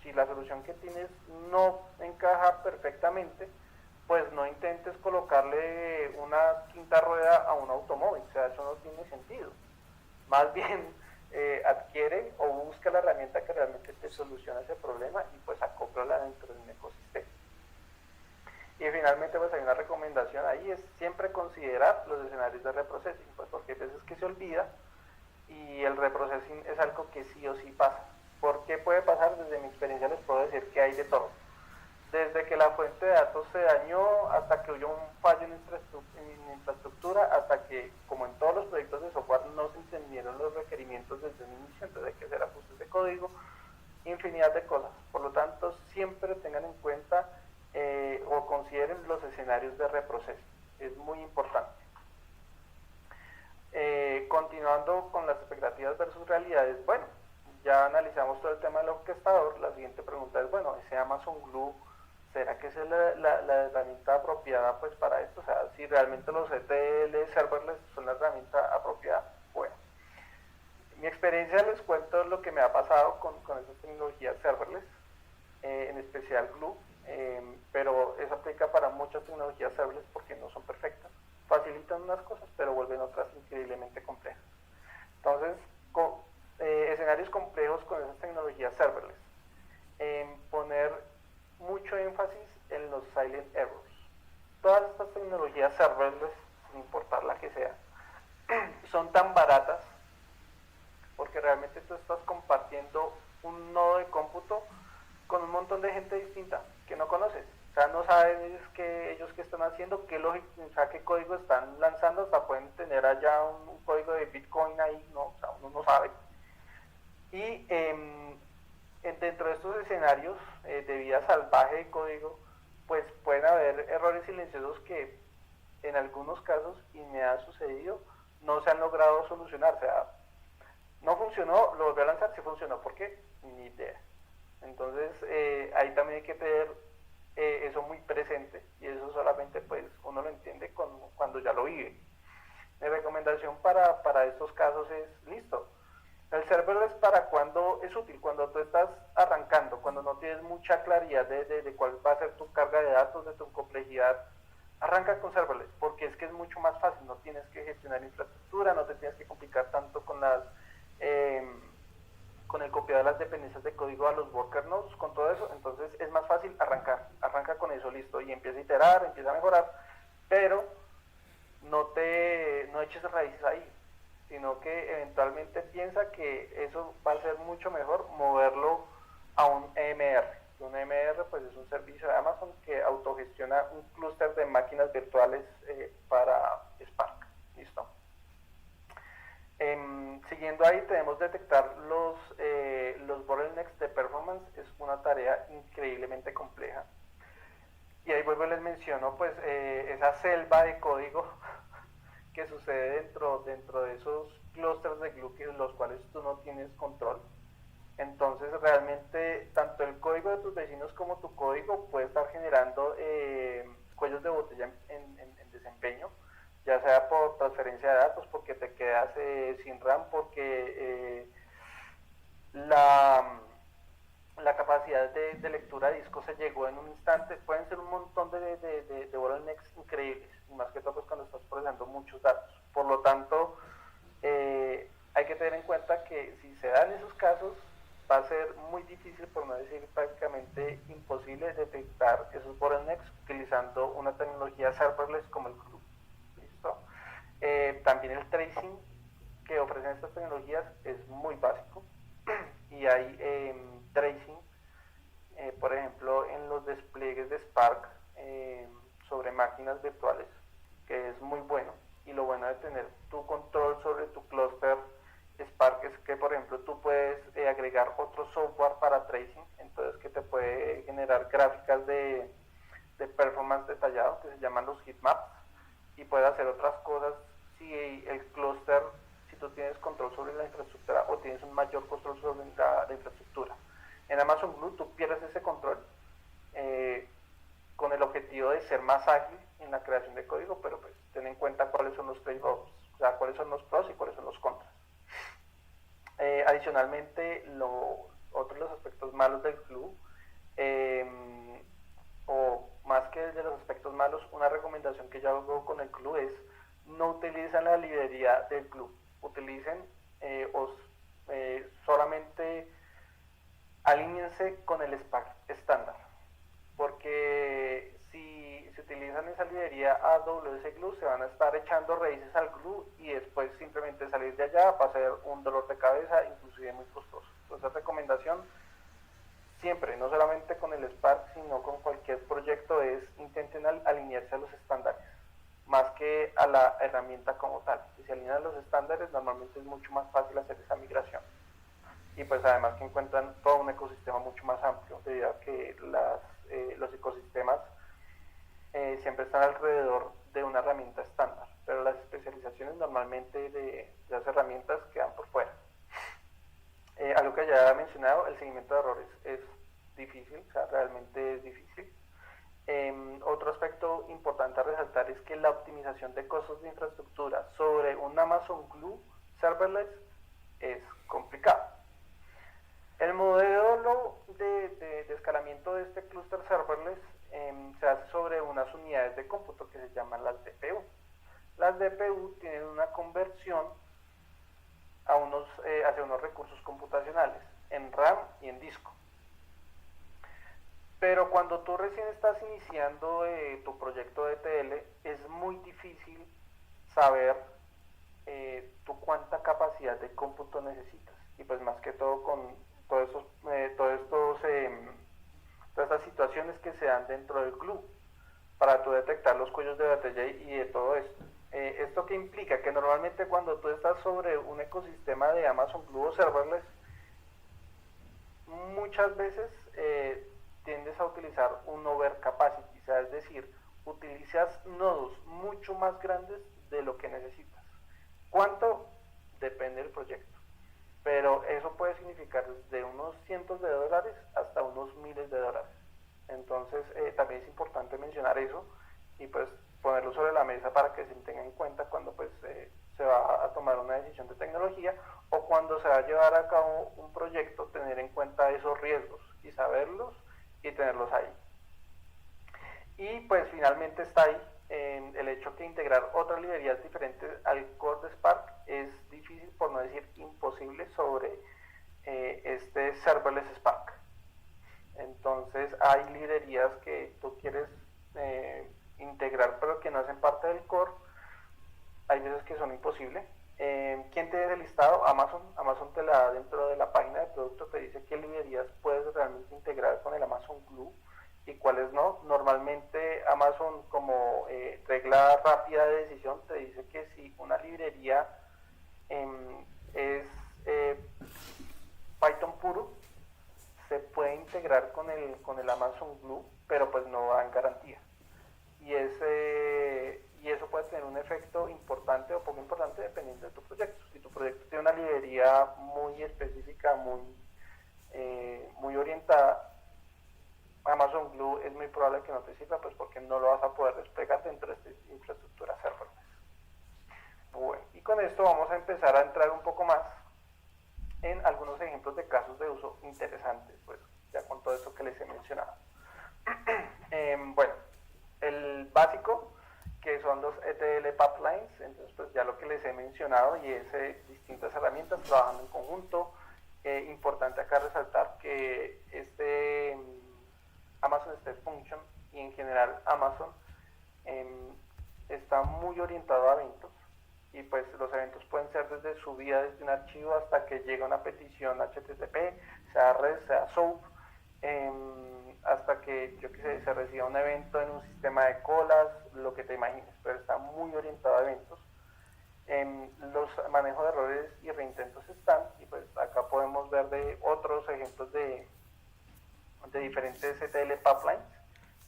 si la solución que tienes no encaja perfectamente, pues no intentes colocarle una quinta rueda a un automóvil, o sea, eso no tiene sentido. Más bien, adquiere o busca la herramienta que realmente te soluciona ese problema y pues acóplala dentro de un ecosistema. Y finalmente pues hay una recomendación ahí, es siempre considerar los escenarios de reprocessing, pues porque hay veces que se olvida y el reprocessing es algo que sí o sí pasa. ¿Por qué puede pasar? Desde mi experiencia les puedo decir que hay de todo. Desde que la fuente de datos se dañó, hasta que hubo un fallo en infraestructura, hasta que, como en todos los proyectos de software, no se entendieron los requerimientos desde un inicio, entonces hay que hacer ajustes de código, infinidad de cosas. Por lo tanto, siempre tengan en cuenta o consideren los escenarios de reproceso. Es muy importante. Continuando con las expectativas versus realidades, bueno, ya analizamos todo el tema del orquestador. La siguiente pregunta es, bueno, ese Amazon Glue, ¿será que es la herramienta apropiada pues para esto? O sea, si realmente los ETL serverless son la herramienta apropiada. Bueno, mi experiencia les cuento lo que me ha pasado con esas tecnologías serverless, en especial Glue, pero eso aplica para muchas tecnologías serverless porque no son perfectas. Facilitan unas cosas, pero vuelven otras increíblemente complejas. Entonces, escenarios complejos con esas tecnologías serverless. Poner mucho énfasis en los silent errors. Todas estas tecnologías serverless, sin importar la que sea, son tan baratas porque realmente tú estás compartiendo un nodo de cómputo con un montón de gente distinta que no conoces. O sea, no saben ellos qué están haciendo, qué código están lanzando, hasta pueden tener allá un código de Bitcoin ahí, ¿no? O sea, uno no sabe. Y dentro de estos escenarios de vida salvaje de código, pues pueden haber errores silenciosos que en algunos casos, y me ha sucedido, no se han logrado solucionar. O sea, no funcionó, lo volvió a lanzar, sí funcionó. ¿Por qué? Ni idea. Entonces ahí también hay que tener eso muy presente, y eso solamente pues uno lo entiende cuando ya lo vive. Mi recomendación para estos casos es, listo, el serverless para cuando es útil, cuando tú estás arrancando, cuando no tienes mucha claridad de cuál va a ser tu carga de datos, de tu complejidad, arranca con serverless, porque es que es mucho más fácil, no tienes que gestionar infraestructura, no te tienes que complicar tanto con el copiado de las dependencias de código a los worker nodes, con todo eso. Entonces es más fácil arranca con eso, listo, y empieza a iterar, empieza a mejorar, pero no eches raíces ahí, sino que eventualmente piensa que eso va a ser mucho mejor moverlo a un EMR. Un EMR pues es un servicio de Amazon que autogestiona un clúster de máquinas virtuales para Spark. Listo. Siguiendo ahí, tenemos detectar los bottlenecks de performance. Es una tarea increíblemente compleja. Y ahí vuelvo y les menciono pues esa selva de código que sucede dentro de esos clústeres de Glue, los cuales tú no tienes control. Entonces realmente tanto el código de tus vecinos como tu código puede estar generando cuellos de botella en desempeño, transferencia de datos, porque te quedas sin RAM, porque la capacidad de lectura de disco se llegó en un instante. Pueden ser un montón de bottlenecks increíbles, y más que todo pues cuando estás procesando muchos datos. Por lo tanto, hay que tener en cuenta que si se dan esos casos, va a ser muy difícil, por no decir prácticamente imposible, detectar esos bottlenecks utilizando una tecnología serverless como el glue. ¿Listo? También el tracing que ofrecen estas tecnologías es muy básico, y hay tracing, por ejemplo, en los despliegues de Spark sobre máquinas virtuales, que es muy bueno. Y lo bueno de tener tu control sobre tu clúster Spark es que, por ejemplo, tú puedes agregar otro software para tracing, entonces que te puede generar gráficas de performance detallado, que se llaman los heatmaps, y puedes hacer otras cosas si el clúster, si tú tienes control sobre la infraestructura o tienes un mayor control sobre la infraestructura. En Amazon Glue tú pierdes ese control, con el objetivo de ser más ágil en la creación de código, pero pues ten en cuenta cuáles son los trade-offs, o sea, cuáles son los pros y cuáles son los contras. Adicionalmente, otro de los aspectos malos del Glue, o más que de los aspectos malos, una recomendación que yo hago con el Glue es: no utilicen la librería del Glue, utilicen solamente alíñense con el Spark estándar, porque si utilizan esa librería AWS Glue, se van a estar echando raíces al Glue, y después simplemente salir de allá va a ser un dolor de cabeza, inclusive muy costoso. Entonces, recomendación siempre, no solamente con el Spark, sino con cualquier proyecto, es intenten alinearse a los estándares, más que a la herramienta como tal. Si se alinean a los estándares, normalmente es mucho más fácil hacer esa migración. Y pues además que encuentran todo un ecosistema mucho más amplio, debido a que los ecosistemas siempre están alrededor de una herramienta estándar, pero las especializaciones normalmente de las herramientas quedan por fuera. Algo que ya he mencionado, el seguimiento de errores es difícil, o sea, realmente es difícil. Otro aspecto importante a resaltar es que la optimización de costos de infraestructura sobre un Amazon Glue serverless es complicado. El modelo de escalamiento de este clúster serverless se hace sobre unas unidades de cómputo que se llaman las DPU. Las DPU tienen una conversión hacia unos recursos computacionales en RAM y en disco. Pero cuando tú recién estás iniciando tu proyecto de ETL, es muy difícil saber tú cuánta capacidad de cómputo necesitas. Y pues más que todo con todas estas situaciones que se dan dentro del Glue, para tú detectar los cuellos de botella y de todo esto. ¿Esto qué implica? Que normalmente cuando tú estás sobre un ecosistema de Amazon Glue o serverless, muchas veces tiendes a utilizar un overcapacity, o sea, es decir, utilizas nodos mucho más grandes de lo que necesitas. ¿Cuánto? Depende del proyecto, pero eso puede significar desde unos cientos de dólares hasta unos miles de dólares. Entonces también es importante mencionar eso, y pues ponerlo sobre la mesa para que se tenga en cuenta cuando pues se va a tomar una decisión de tecnología, o cuando se va a llevar a cabo un proyecto, tener en cuenta esos riesgos y saberlos y tenerlos ahí. Y pues finalmente está ahí el hecho que integrar otras librerías diferentes al core de Spark es difícil, por no decir imposible, sobre este serverless Spark. Entonces hay librerías que tú quieres integrar pero que no hacen parte del core. Hay veces que son imposibles. ¿Quién te da el listado? Amazon te la da dentro de la página de producto, te dice qué librerías puedes realmente integrar con el Amazon Glue y cuáles no. Normalmente Amazon, como regla rápida de decisión, te dice que si una librería es Python puro, se puede integrar con el Amazon Glue, pero pues no dan garantía. Y eso puede tener un efecto importante o poco importante dependiendo de tu proyecto. Si tu proyecto tiene una librería muy específica, muy orientada, Amazon Glue es muy probable que no te sirva, pues porque no lo vas a poder desplegar dentro de esta infraestructura serverless. con esto vamos a empezar a entrar un poco más en algunos ejemplos de casos de uso interesantes, pues ya con todo esto que les he mencionado. Bueno, el básico, que son los ETL pipelines, entonces pues ya lo que les he mencionado y es distintas herramientas trabajando en conjunto. Importante acá resaltar que Amazon Step Function y en general Amazon está muy orientado a eventos, y pues los eventos pueden ser desde subida desde un archivo hasta que llega una petición HTTP, sea REST, sea SOAP, hasta que se reciba un evento en un sistema de colas, lo que te imagines, pero está muy orientado a eventos. Los manejos de errores y reintentos están, y pues acá podemos ver de otros ejemplos de diferentes ETL pipelines,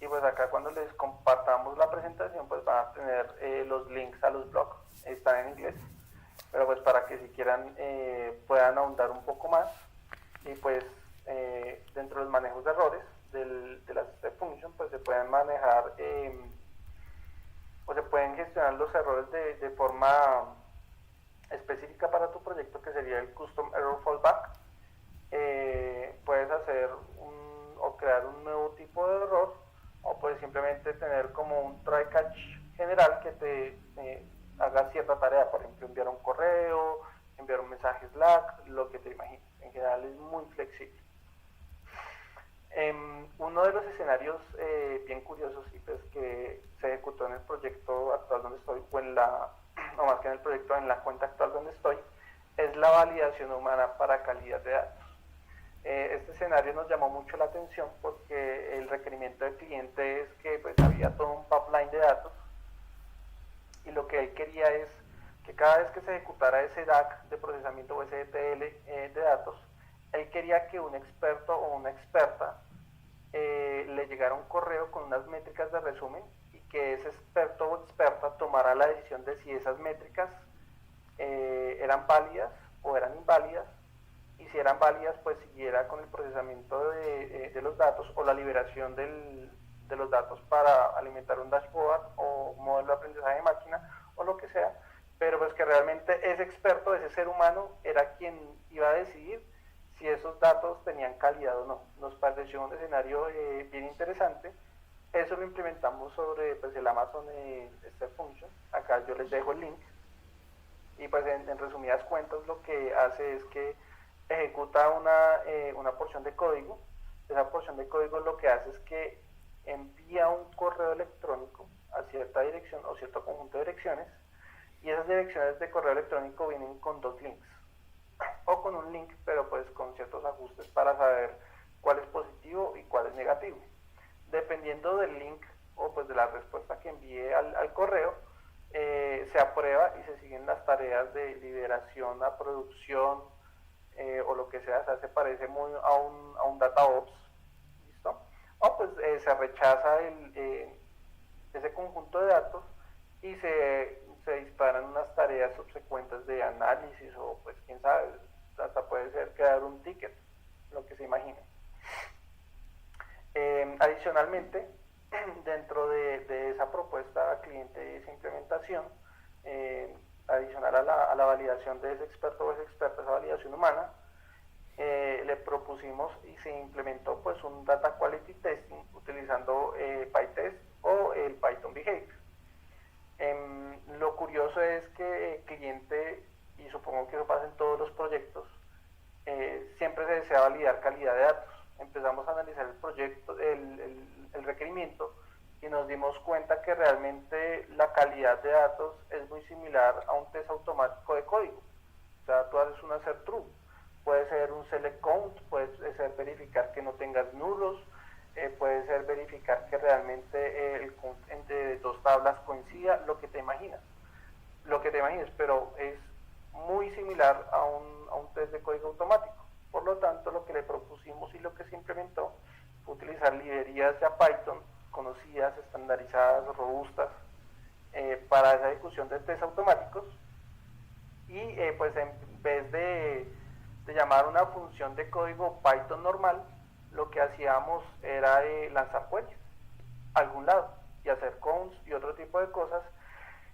y pues acá cuando les compartamos la presentación pues van a tener los links a los blogs, están en inglés, pero pues para que si quieran puedan ahondar un poco más. Y pues dentro de los manejos de errores de las step function pues se pueden manejar o se pueden gestionar los errores de forma específica para tu proyecto, que sería el custom error fallback. Puedes hacer o crear un nuevo tipo de error, o puedes simplemente tener como un try catch general que te haga cierta tarea, por ejemplo enviar un correo, enviar un mensaje Slack, lo que te imagines. En general es muy flexible. Uno de los escenarios bien curiosos y pues que se ejecutó en el proyecto actual donde estoy, o más que en el proyecto, en la cuenta actual donde estoy, es la validación humana para calidad de datos. Este escenario nos llamó mucho la atención porque el requerimiento del cliente es que pues había todo un pipeline de datos, y lo que él quería es que cada vez que se ejecutara ese DAC de procesamiento o ese ETL de datos, él quería que un experto o una experta le llegara un correo con unas métricas de resumen, y que ese experto o experta tomara la decisión de si esas métricas eran válidas o eran inválidas, y si eran válidas pues siguiera con el procesamiento de los datos o la liberación de los datos para alimentar un dashboard o un modelo de aprendizaje de máquina o lo que sea, pero pues que realmente ese experto, ese ser humano, era quien iba a decidir si esos datos tenían calidad o no. Nos pareció un escenario bien interesante. Eso lo implementamos sobre pues, el Amazon Step Function. Acá yo les dejo el link. Y pues en resumidas cuentas lo que hace es que ejecuta una porción de código. Esa porción de código lo que hace es que envía un correo electrónico a cierta dirección o cierto conjunto de direcciones, y esas direcciones de correo electrónico vienen con dos links o con un link, pero pues con ciertos ajustes para saber cuál es positivo y cuál es negativo. Dependiendo del link o pues de la respuesta que envíe al correo, se aprueba y se siguen las tareas de liberación a producción o lo que sea. O sea, se parece muy a un DataOps, ¿listo? O pues se rechaza ese conjunto de datos y se disparan unas tareas subsecuentes de análisis, o pues quién sabe, hasta puede ser crear un ticket, lo que se imagine. Adicionalmente, dentro de esa propuesta al cliente y esa implementación, adicional a la validación de ese experto o esa experta, esa validación humana, le propusimos y se implementó pues un Data Quality Testing utilizando PyTest o el Python Behavior. Lo curioso es que el cliente, y supongo que eso pasa en todos los proyectos, siempre se desea validar calidad de datos. Empezamos a analizar el proyecto, el requerimiento, y nos dimos cuenta que realmente la calidad de datos es muy similar a un test automático de código. O sea, tú haces un assert true, puede ser un select count, puede ser verificar que no tengas nulos, puede ser verificar que realmente el count entre dos tablas coincida, lo que te imagines, pero es muy similar a un test de código automático. Por lo tanto, lo que le propusimos y lo que se implementó fue utilizar librerías ya Python conocidas, estandarizadas, robustas, para esa ejecución de test automáticos, y pues en vez de llamar una función de código Python normal, lo que hacíamos era lanzar queries a algún lado y hacer counts y otro tipo de cosas,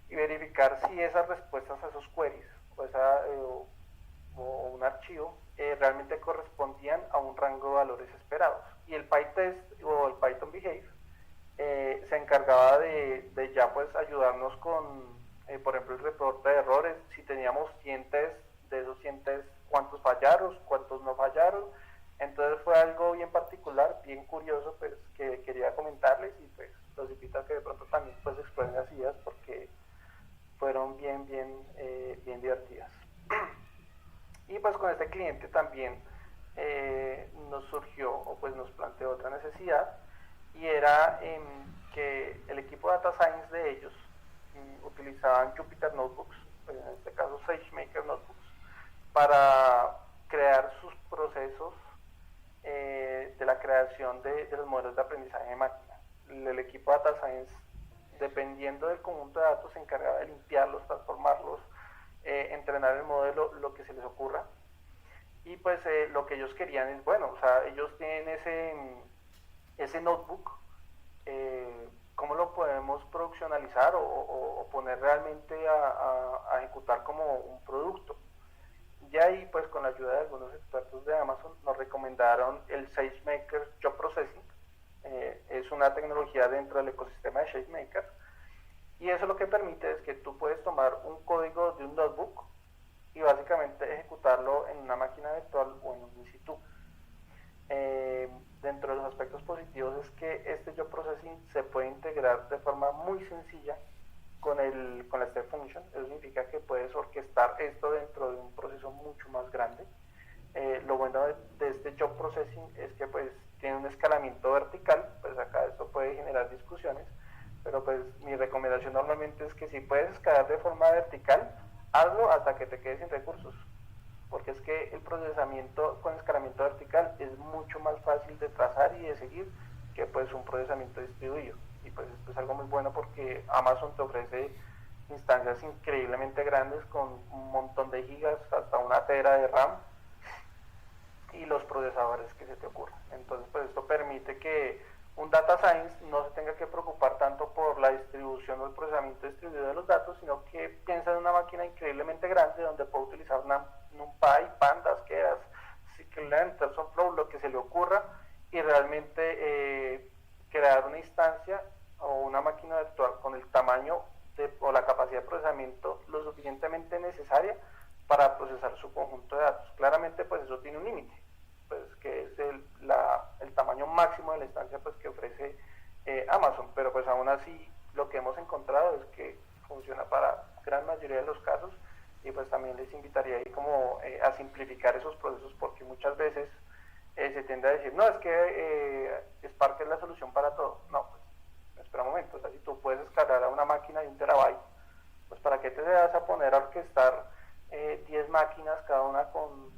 y verificar verificar si esas respuestas a esos queries o un archivo realmente correspondían a un rango de valores esperados. Y el PyTest o el Python Behave se encargaba de ya pues ayudarnos con, por ejemplo, el reporte de errores. Si teníamos 100 tests, de esos 100 tests, cuántos fallaron, cuántos no fallaron. Entonces fue algo bien particular, bien curioso, pues que quería comentarles, y pues los invito a que de pronto también pues exploren las ideas, porque fueron bien divertidas. Y pues con este cliente también nos surgió, o pues nos planteó otra necesidad, y era que el equipo de Data Science de ellos utilizaban Jupyter Notebooks, en este caso SageMaker Notebooks, para crear sus procesos de la creación de los modelos de aprendizaje de máquina. El equipo de Data Science, dependiendo del conjunto de datos, se encargaba de limpiarlos, transformarlos, entrenar el modelo, lo que se les ocurra. Y pues lo que ellos querían es, bueno, o sea, ellos tienen ese notebook, ¿cómo lo podemos produccionalizar o poner realmente a ejecutar como un producto? Y ahí pues con la ayuda de algunos expertos de Amazon nos recomendaron el SageMaker Job Processing. Es una tecnología dentro del ecosistema de SageMaker, y eso lo que permite es que tú puedes tomar un código de un notebook y básicamente ejecutarlo en una máquina virtual o en un in situ. Dentro de los aspectos positivos es que este Job Processing se puede integrar de forma muy sencilla con la Step Function. Eso significa que puedes orquestar esto dentro de un proceso mucho más grande. Lo bueno de este Job Processing es que pues tiene un escalamiento vertical. Pues acá esto puede generar discusiones, pero pues mi recomendación normalmente es que si puedes escalar de forma vertical, hazlo hasta que te quedes sin recursos, porque es que el procesamiento con escalamiento vertical es mucho más fácil de trazar y de seguir que pues un procesamiento distribuido. Y pues esto es algo muy bueno porque Amazon te ofrece instancias increíblemente grandes con un montón de gigas, hasta 1 tera de RAM, y los procesadores que se te ocurran. Entonces pues esto permite que un Data Science no se tenga que preocupar tanto por la distribución o el procesamiento distribuido de los datos, sino que piensa en una máquina increíblemente grande donde puede utilizar una NumPy, Pandas, Keras, Scikit-learn, TensorFlow, lo que se le ocurra, y realmente crear una instancia o una máquina virtual con el tamaño o la capacidad de procesamiento lo suficientemente necesaria para procesar su conjunto de datos. Claramente pues eso tiene un límite, pues que es el tamaño máximo de la instancia pues que ofrece Amazon, pero pues aún así lo que hemos encontrado es que funciona para gran mayoría de los casos. Y pues también les invitaría ahí como a simplificar esos procesos, porque muchas veces se tiende a decir, no, es que Spark es la solución para todo. No, pues espera un momento, o sea, si tú puedes escalar a una máquina de 1 TB, pues ¿para qué te vas a poner a orquestar 10 máquinas, cada una con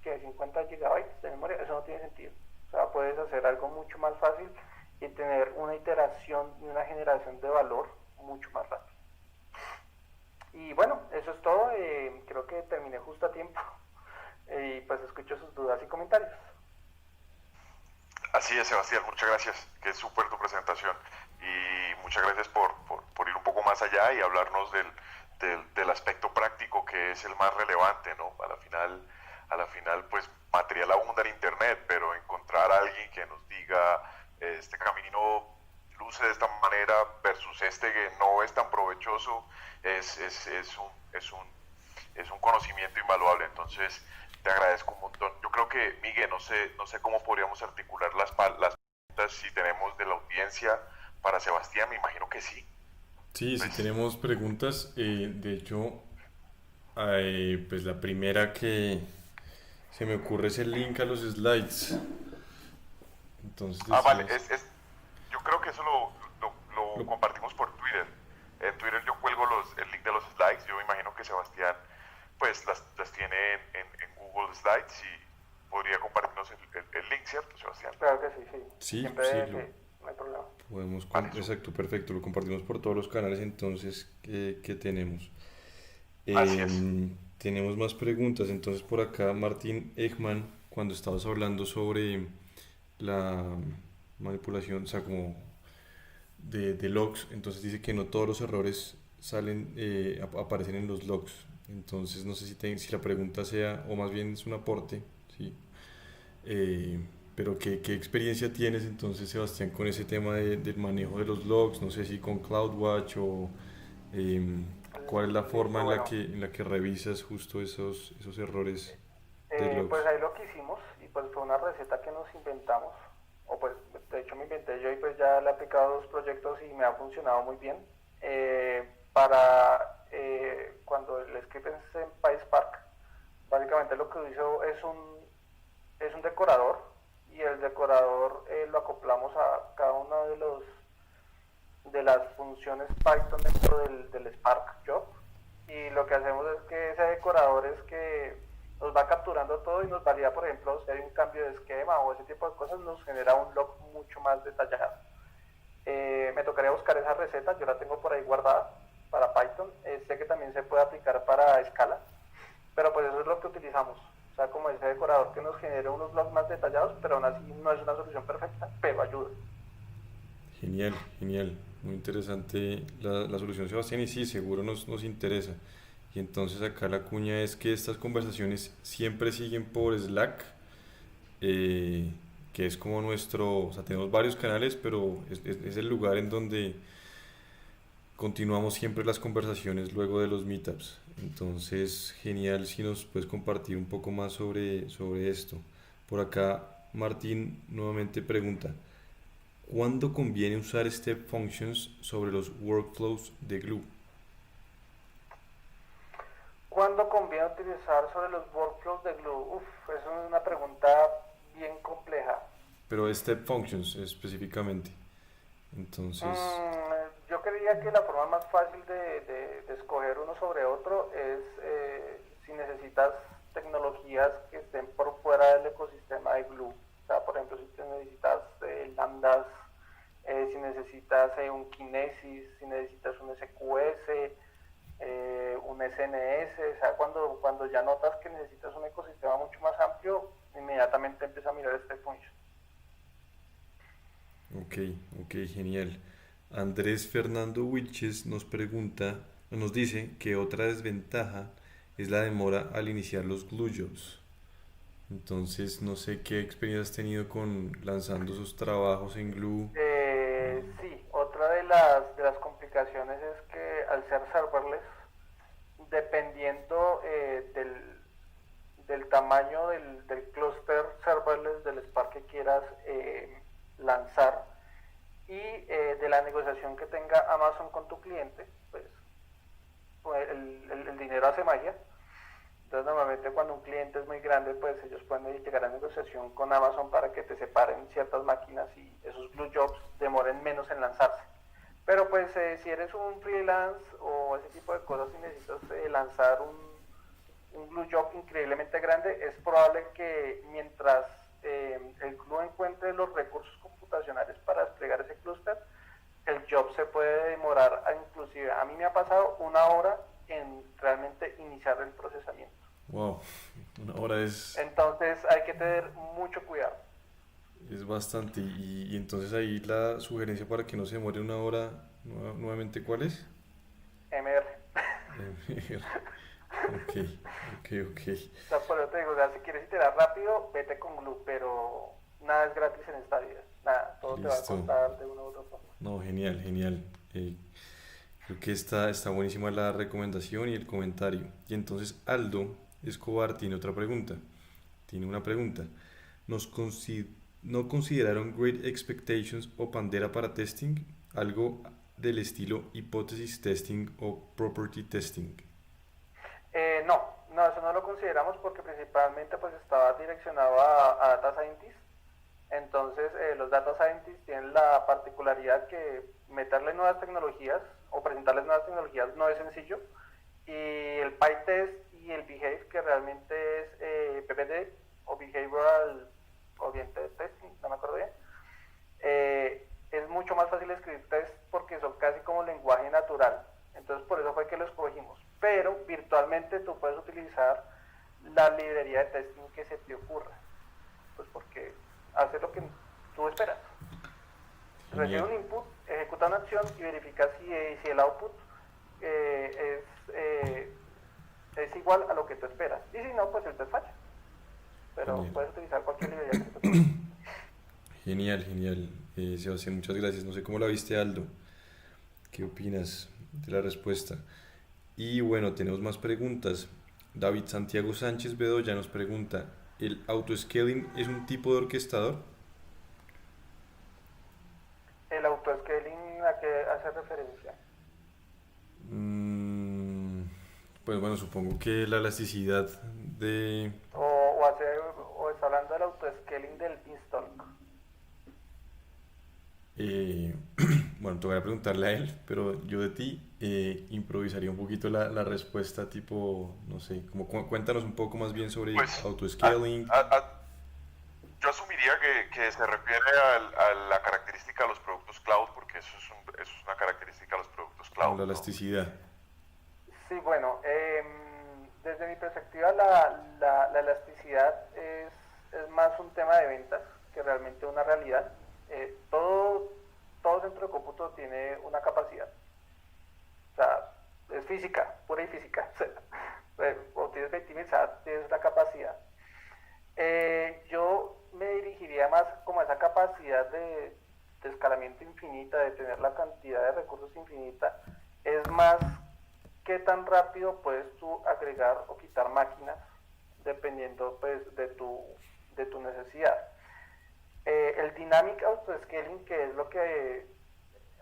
50 GB de memoria? Eso no tiene sentido. O sea, puedes hacer algo mucho más fácil y tener una iteración y una generación de valor mucho más rápido. Y bueno, eso es todo. Creo que terminé justo a tiempo. Y pues escucho sus dudas y comentarios. Así es, Sebastián, muchas gracias, que es súper tu presentación, y muchas gracias por ir un poco más allá y hablarnos del aspecto práctico, que es el más relevante, ¿no? A la final pues material abunda en internet, pero encontrar a alguien que nos diga este camino luce de esta manera versus este que no es tan provechoso es un conocimiento invaluable. Entonces te agradezco un montón. Yo creo que, Miguel, no sé cómo podríamos articular las preguntas, si tenemos de la audiencia para Sebastián. Me imagino que sí. Sí, sí tenemos preguntas. De hecho, pues la primera que se me ocurre es el link a los slides. Entonces vale, yo creo que eso lo compartimos por Twitter. En Twitter yo cuelgo el link de los slides. Yo me imagino que Sebastián pues las tiene en Google Slides, y podría compartirnos el link, ¿cierto, Sebastián? Claro que sí, sí. Sí, siempre sí, no hay problema. Podemos, exacto, perfecto, lo compartimos por todos los canales entonces que tenemos. Así es. Tenemos más preguntas. Entonces por acá Martín Ekman, cuando estabas hablando sobre la manipulación, o sea, como de logs, entonces dice que no todos los errores salen, aparecen en los logs. Entonces no sé si la pregunta sea, o más bien es un aporte, ¿sí? Eh, pero ¿qué experiencia tienes entonces, Sebastián, con ese tema del manejo de los logs? No sé si con CloudWatch o em, cuál es la forma Listo, bueno. en la que revisas justo esos errores de Pues logs. ahí lo que hicimos y pues fue una receta que nos inventamos, o pues de hecho me inventé yo y pues ya le he aplicado a dos proyectos y me ha funcionado muy bien. Para cuando el script es en PySpark, básicamente lo que hizo es un decorador y el decorador lo acoplamos a cada uno de las funciones Python dentro del Spark Job y lo que hacemos es que ese decorador es que nos va capturando todo y nos varía, por ejemplo, si hay un cambio de esquema o ese tipo de cosas, nos genera un log mucho más detallado. Me tocaría buscar esa receta, yo la tengo por ahí guardada para Python. Sé que también se puede aplicar para Scala, pero pues eso es lo que utilizamos. O sea, como ese decorador que nos genere unos logs más detallados, pero aún así no es una solución perfecta, pero ayuda. Genial, genial. Muy interesante la solución, Sebastián, y sí, seguro nos interesa. Y entonces acá la cuña es que estas conversaciones siempre siguen por Slack, eh, que es como nuestro, o sea, tenemos varios canales, pero es el lugar en donde continuamos siempre las conversaciones luego de los meetups. Entonces, genial si nos puedes compartir un poco más sobre esto. Por acá, Martín nuevamente pregunta, ¿cuándo conviene usar step functions sobre los workflows de Glue? ¿Cuándo conviene utilizar sobre los workflows de Glue? Uf, es una pregunta bien compleja. Pero step functions específicamente. Entonces, Yo creería que la forma más fácil de escoger uno sobre otro es si necesitas tecnologías que estén por fuera del ecosistema de Glue. O sea, por ejemplo, si te necesitas lambdas, si necesitas un Kinesis, si necesitas un SQS, un SNS, o sea, cuando ya notas que necesitas un ecosistema mucho más amplio, inmediatamente empieza a mirar este function. ok, ok, genial. Andrés Fernando Wilches nos pregunta, nos dice que otra desventaja es la demora al iniciar los glue jobs. Entonces, no sé qué experiencia has tenido con lanzando sus trabajos en Glue. Sí, otra de las complicaciones es que al ser serverless, dependiendo del tamaño del clúster serverless del Spark que quieras lanzar y de la negociación que tenga Amazon con tu cliente, pues el dinero hace magia. Entonces normalmente cuando un cliente es muy grande, pues ellos pueden llegar a negociación con Amazon para que te separen ciertas máquinas y esos Glue Jobs demoren menos en lanzarse. Pero pues si eres un freelance o ese tipo de cosas y necesitas lanzar un Glue Job increíblemente grande, es probable que mientras el Glue encuentre los recursos computacionales para desplegar ese clúster, el job se puede demorar, inclusive a mí me ha pasado una hora en realmente iniciar el procesamiento. Wow, una hora Entonces hay que tener mucho cuidado. es bastante. Y entonces ahí la sugerencia para que no se demore una hora, nuevamente, ¿cuál es? MR. Ok, ok, ok. O sea, por eso te digo, o sea, si quieres iterar rápido, vete con Glue, pero nada es gratis en esta vida. Nada, todo te va a Listo. costar de una u otra forma. No, genial, genial. Creo que está buenísima la recomendación y el comentario. Y entonces Aldo Escobar tiene otra pregunta. Tiene una pregunta. ¿Nos consi- ¿No consideraron Great Expectations o Pandera para testing? Algo del estilo hipótesis testing o property testing. No, eso no lo consideramos porque principalmente pues estaba direccionado a Data Scientists. Entonces los Data Scientists tienen la particularidad que meterle nuevas tecnologías o presentarles nuevas tecnologías no es sencillo. Y el PyTest y el Behave, que realmente es PPT o Behavioral Oriented Testing, no me acuerdo bien, es mucho más fácil escribir test porque son casi como lenguaje natural. Entonces por eso fue que lo escogimos. Pero virtualmente tú puedes utilizar la librería de testing que se te ocurra. Pues porque hace lo que tú esperas. Recibe Genial. un input, ejecuta una acción y verifica si el output es igual a lo que tú esperas. Y si no, pues el test falla. Pero Genial. puedes utilizar cualquier librería que te toque. Genial, genial. Sebastián, muchas gracias. No sé cómo la viste, Aldo. ¿Qué opinas de la respuesta? Y bueno, tenemos más preguntas. David Santiago Sánchez Bedoya nos pregunta, ¿el autoscaling es un tipo de orquestador? El autoscaling, ¿a qué hace referencia? Mm, pues bueno, supongo que la elasticidad de... O está hablando del autoscaling del Beanstalk. eh, bueno, te voy a preguntarle a él, pero yo de ti improvisaría un poquito la respuesta, tipo, no sé, cuéntanos un poco más bien sobre Pues autoscaling. yo asumiría que se refiere a la característica de los productos cloud, porque eso es una característica de los productos Como cloud, la ¿no? elasticidad. Sí, bueno, desde mi perspectiva la elasticidad es más un tema de ventas que realmente una realidad. Todo centro de cómputo tiene una capacidad. O sea, es física, pura y física. O tienes que optimizar, tienes la capacidad. Yo me dirigiría más como a esa capacidad de escalamiento infinita, de tener la cantidad de recursos infinita. Es más qué tan rápido puedes tú agregar o quitar máquinas dependiendo pues de tu necesidad. El Dynamic Auto-Scaling, que es lo que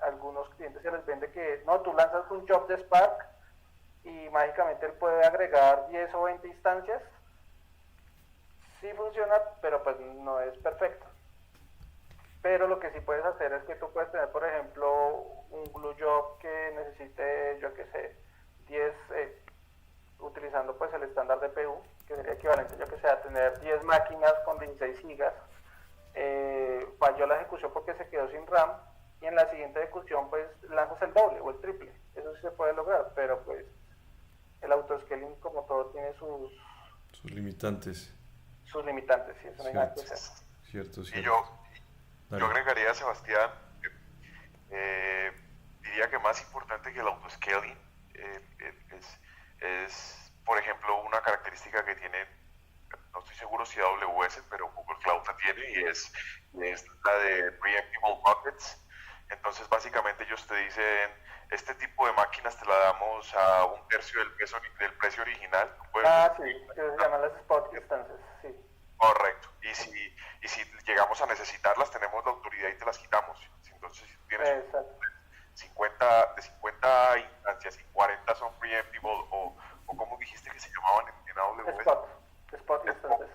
algunos clientes se les vende, que no, tú lanzas un job de Spark y mágicamente él puede agregar 10 o 20 instancias. Sí funciona, pero pues no es perfecto. Pero lo que sí puedes hacer es que tú puedes tener, por ejemplo, un glue job que necesite, yo qué sé, 10, utilizando pues el estándar de PU, que sería equivalente, yo que sé, a tener 10 máquinas con 16 gigas. Falló la ejecución porque se quedó sin RAM, y en la siguiente ejecución pues lanzas el doble o el triple. Eso sí se puede lograr, pero pues el autoscaling, como todo, tiene Sus limitantes. sus limitantes, y eso no hay nada que Cierto, hacer. cierto, Y cierto. yo Dale. agregaría, Sebastián, eh, diría que más importante que el autoscaling es, por ejemplo, una característica que tiene, no estoy seguro si AWS, pero Google Cloud la tiene, y es la de Preemptible Buckets. Entonces, básicamente ellos te dicen, este tipo de máquinas te la damos a un tercio del precio original. Sí, que se llaman las spot instances, sí. Correcto. Y si llegamos a necesitarlas, tenemos la autoridad y te las quitamos. Entonces, si tienes Exacto. 50 instancias y 40 son preemptible, o como dijiste que se llamaban en AWS. Spot instances.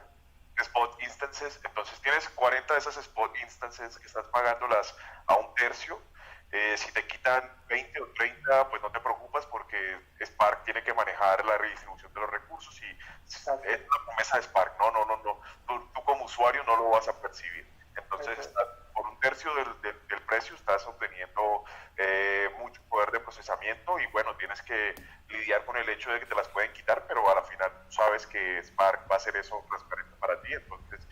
Spot instances. Entonces tienes 40 de esas spot instances que estás pagándolas a un tercio. Si te quitan 20 o 30, pues no te preocupas, porque Spark tiene que manejar la redistribución de los recursos, y es una promesa de Spark. No. Tú como usuario no lo vas a percibir. Entonces, por un tercio del precio estás obteniendo mucho poder de procesamiento, y bueno, tienes que lidiar con el hecho de que te las pueden quitar, pero a la final sabes que Spark va a hacer eso transparente para ti. Entonces,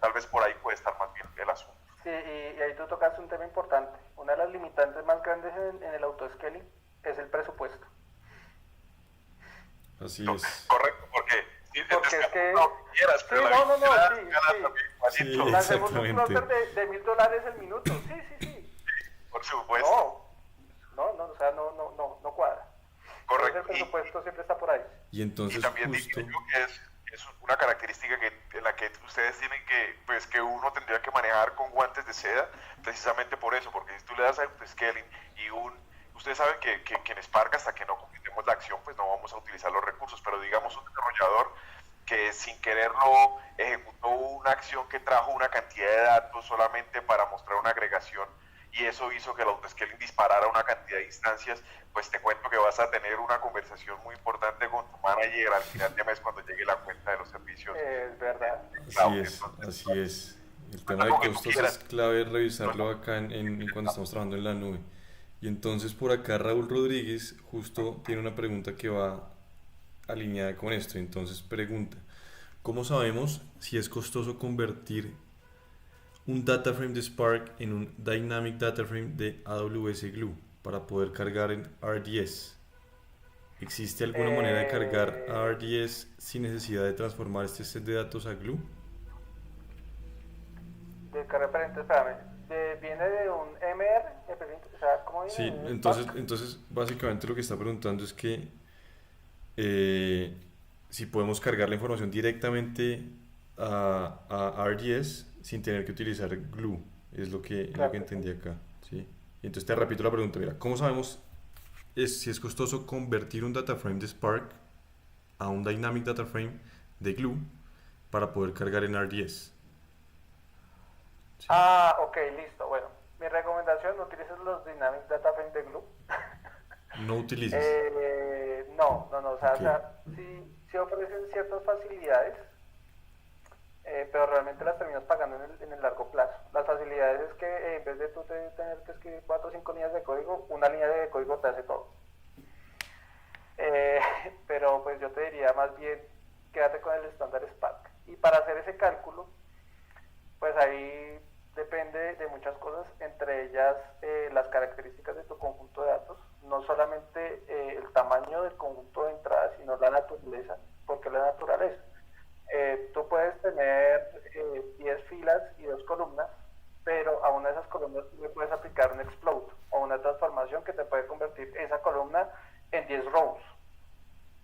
tal vez por ahí puede estar más bien el asunto. Sí, y ahí tú tocaste un tema importante. Una de las limitantes más grandes en el autoscaling es el presupuesto. Así es. Correcto, porque es que no quieras, pero sí. Sí, Lancemos un exactamente. cluster de $1000 el minuto. Sí. por supuesto. O sea, no cuadra. Correcto. Entonces el presupuesto siempre está por ahí. Y entonces también justo... digo que es una característica en la que ustedes tienen que uno tendría que manejar con guantes de seda, precisamente por eso, porque si tú le das a autoscaling ustedes saben que en Spark, hasta que no completemos la acción, pues no vamos a utilizar los recursos, pero digamos un desarrollador que sin quererlo ejecutó una acción que trajo una cantidad de datos solamente para mostrar una agregación, y eso hizo que el autoscaling disparara una cantidad de instancias, pues te cuento que vas a tener una conversación muy importante con tu manager al final de mes cuando llegue la cuenta de los servicios. Es verdad. Así es. El tema de costos es clave revisarlo acá en cuando estamos trabajando en la nube. Y entonces por acá Raúl Rodríguez justo tiene una pregunta que va alineada con esto. Entonces pregunta, ¿cómo sabemos si es costoso convertir un data frame de Spark en un Dynamic Data Frame de AWS Glue para poder cargar en RDS? ¿Existe alguna manera de cargar a Eh, RDS sin necesidad de transformar este set de datos a Glue? de qué referente, espérame, viene de un MR, o sea, ¿cómo viene? Sí, ¿De un entonces, Spark? entonces básicamente lo que está preguntando es que eh, si podemos cargar la información directamente a RDS sin tener que utilizar Glue, es lo que Claro que entendí sí. acá, ¿sí? Y entonces te repito la pregunta, mira, ¿cómo sabemos si es costoso convertir un data frame de Spark a un Dynamic Data Frame de Glue para poder cargar en RDS? ¿Sí? Ah, ok, listo. Bueno, mi recomendación, no utilices los Dynamic Data Frame de Glue. No utilices. No, Ok. o sea, sí ofrecen ciertas facilidades, pero realmente las terminas pagando en el largo plazo. Las facilidades es que en vez de tú tener que escribir 4 o 5 líneas de código, una línea de código te hace todo. Eh, pero pues yo te diría más bien, quédate con el estándar Spark. Y para hacer ese cálculo, pues ahí depende de muchas cosas, entre ellas las características de tu conjunto de datos, no solamente el tamaño del conjunto de entradas, sino la naturaleza. ¿Por qué la naturaleza? Tú puedes tener 10 filas y 2 columnas, pero a una de esas columnas tú le puedes aplicar un explode o una transformación que te puede convertir esa columna en 10 rows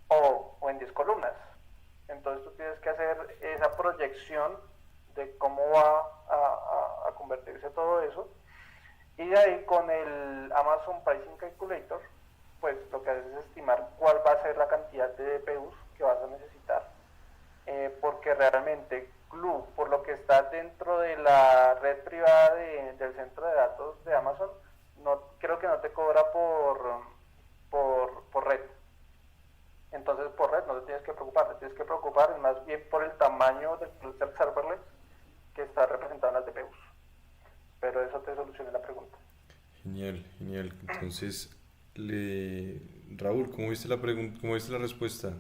o en 10 columnas. Entonces tú tienes que hacer esa proyección de cómo va a convertirse todo eso. Y de ahí con el Amazon Pricing Calculator, pues lo que haces es estimar cuál va a ser la cantidad de DPUs que vas a necesitar. Porque realmente Glue, por lo que está dentro de la red privada del centro de datos de Amazon, no, creo que no te cobra por red. Entonces por red no te tienes que preocupar, te tienes que preocupar más bien por el tamaño del cluster serverless que está representado en las DPUs. Pero eso te soluciona la pregunta. Genial, genial. Entonces, Raúl, ¿cómo viste la pregunta, cómo viste la respuesta?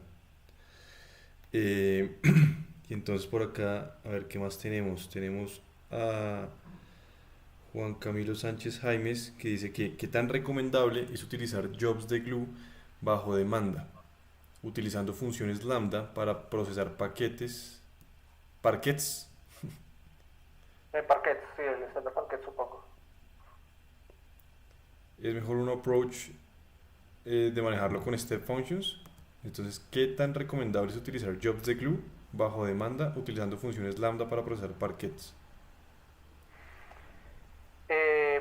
Eh, y entonces por acá, a ver qué más tenemos. Tenemos a Juan Camilo Sánchez Jaimes que dice que qué tan recomendable es utilizar jobs de Glue bajo demanda, utilizando funciones lambda para procesar parquets. Parquet, sí, el estándar Parquet supongo. Es mejor un approach de manejarlo con step functions. Entonces, ¿qué tan recomendable es utilizar jobs de glue bajo demanda utilizando funciones lambda para procesar parquets?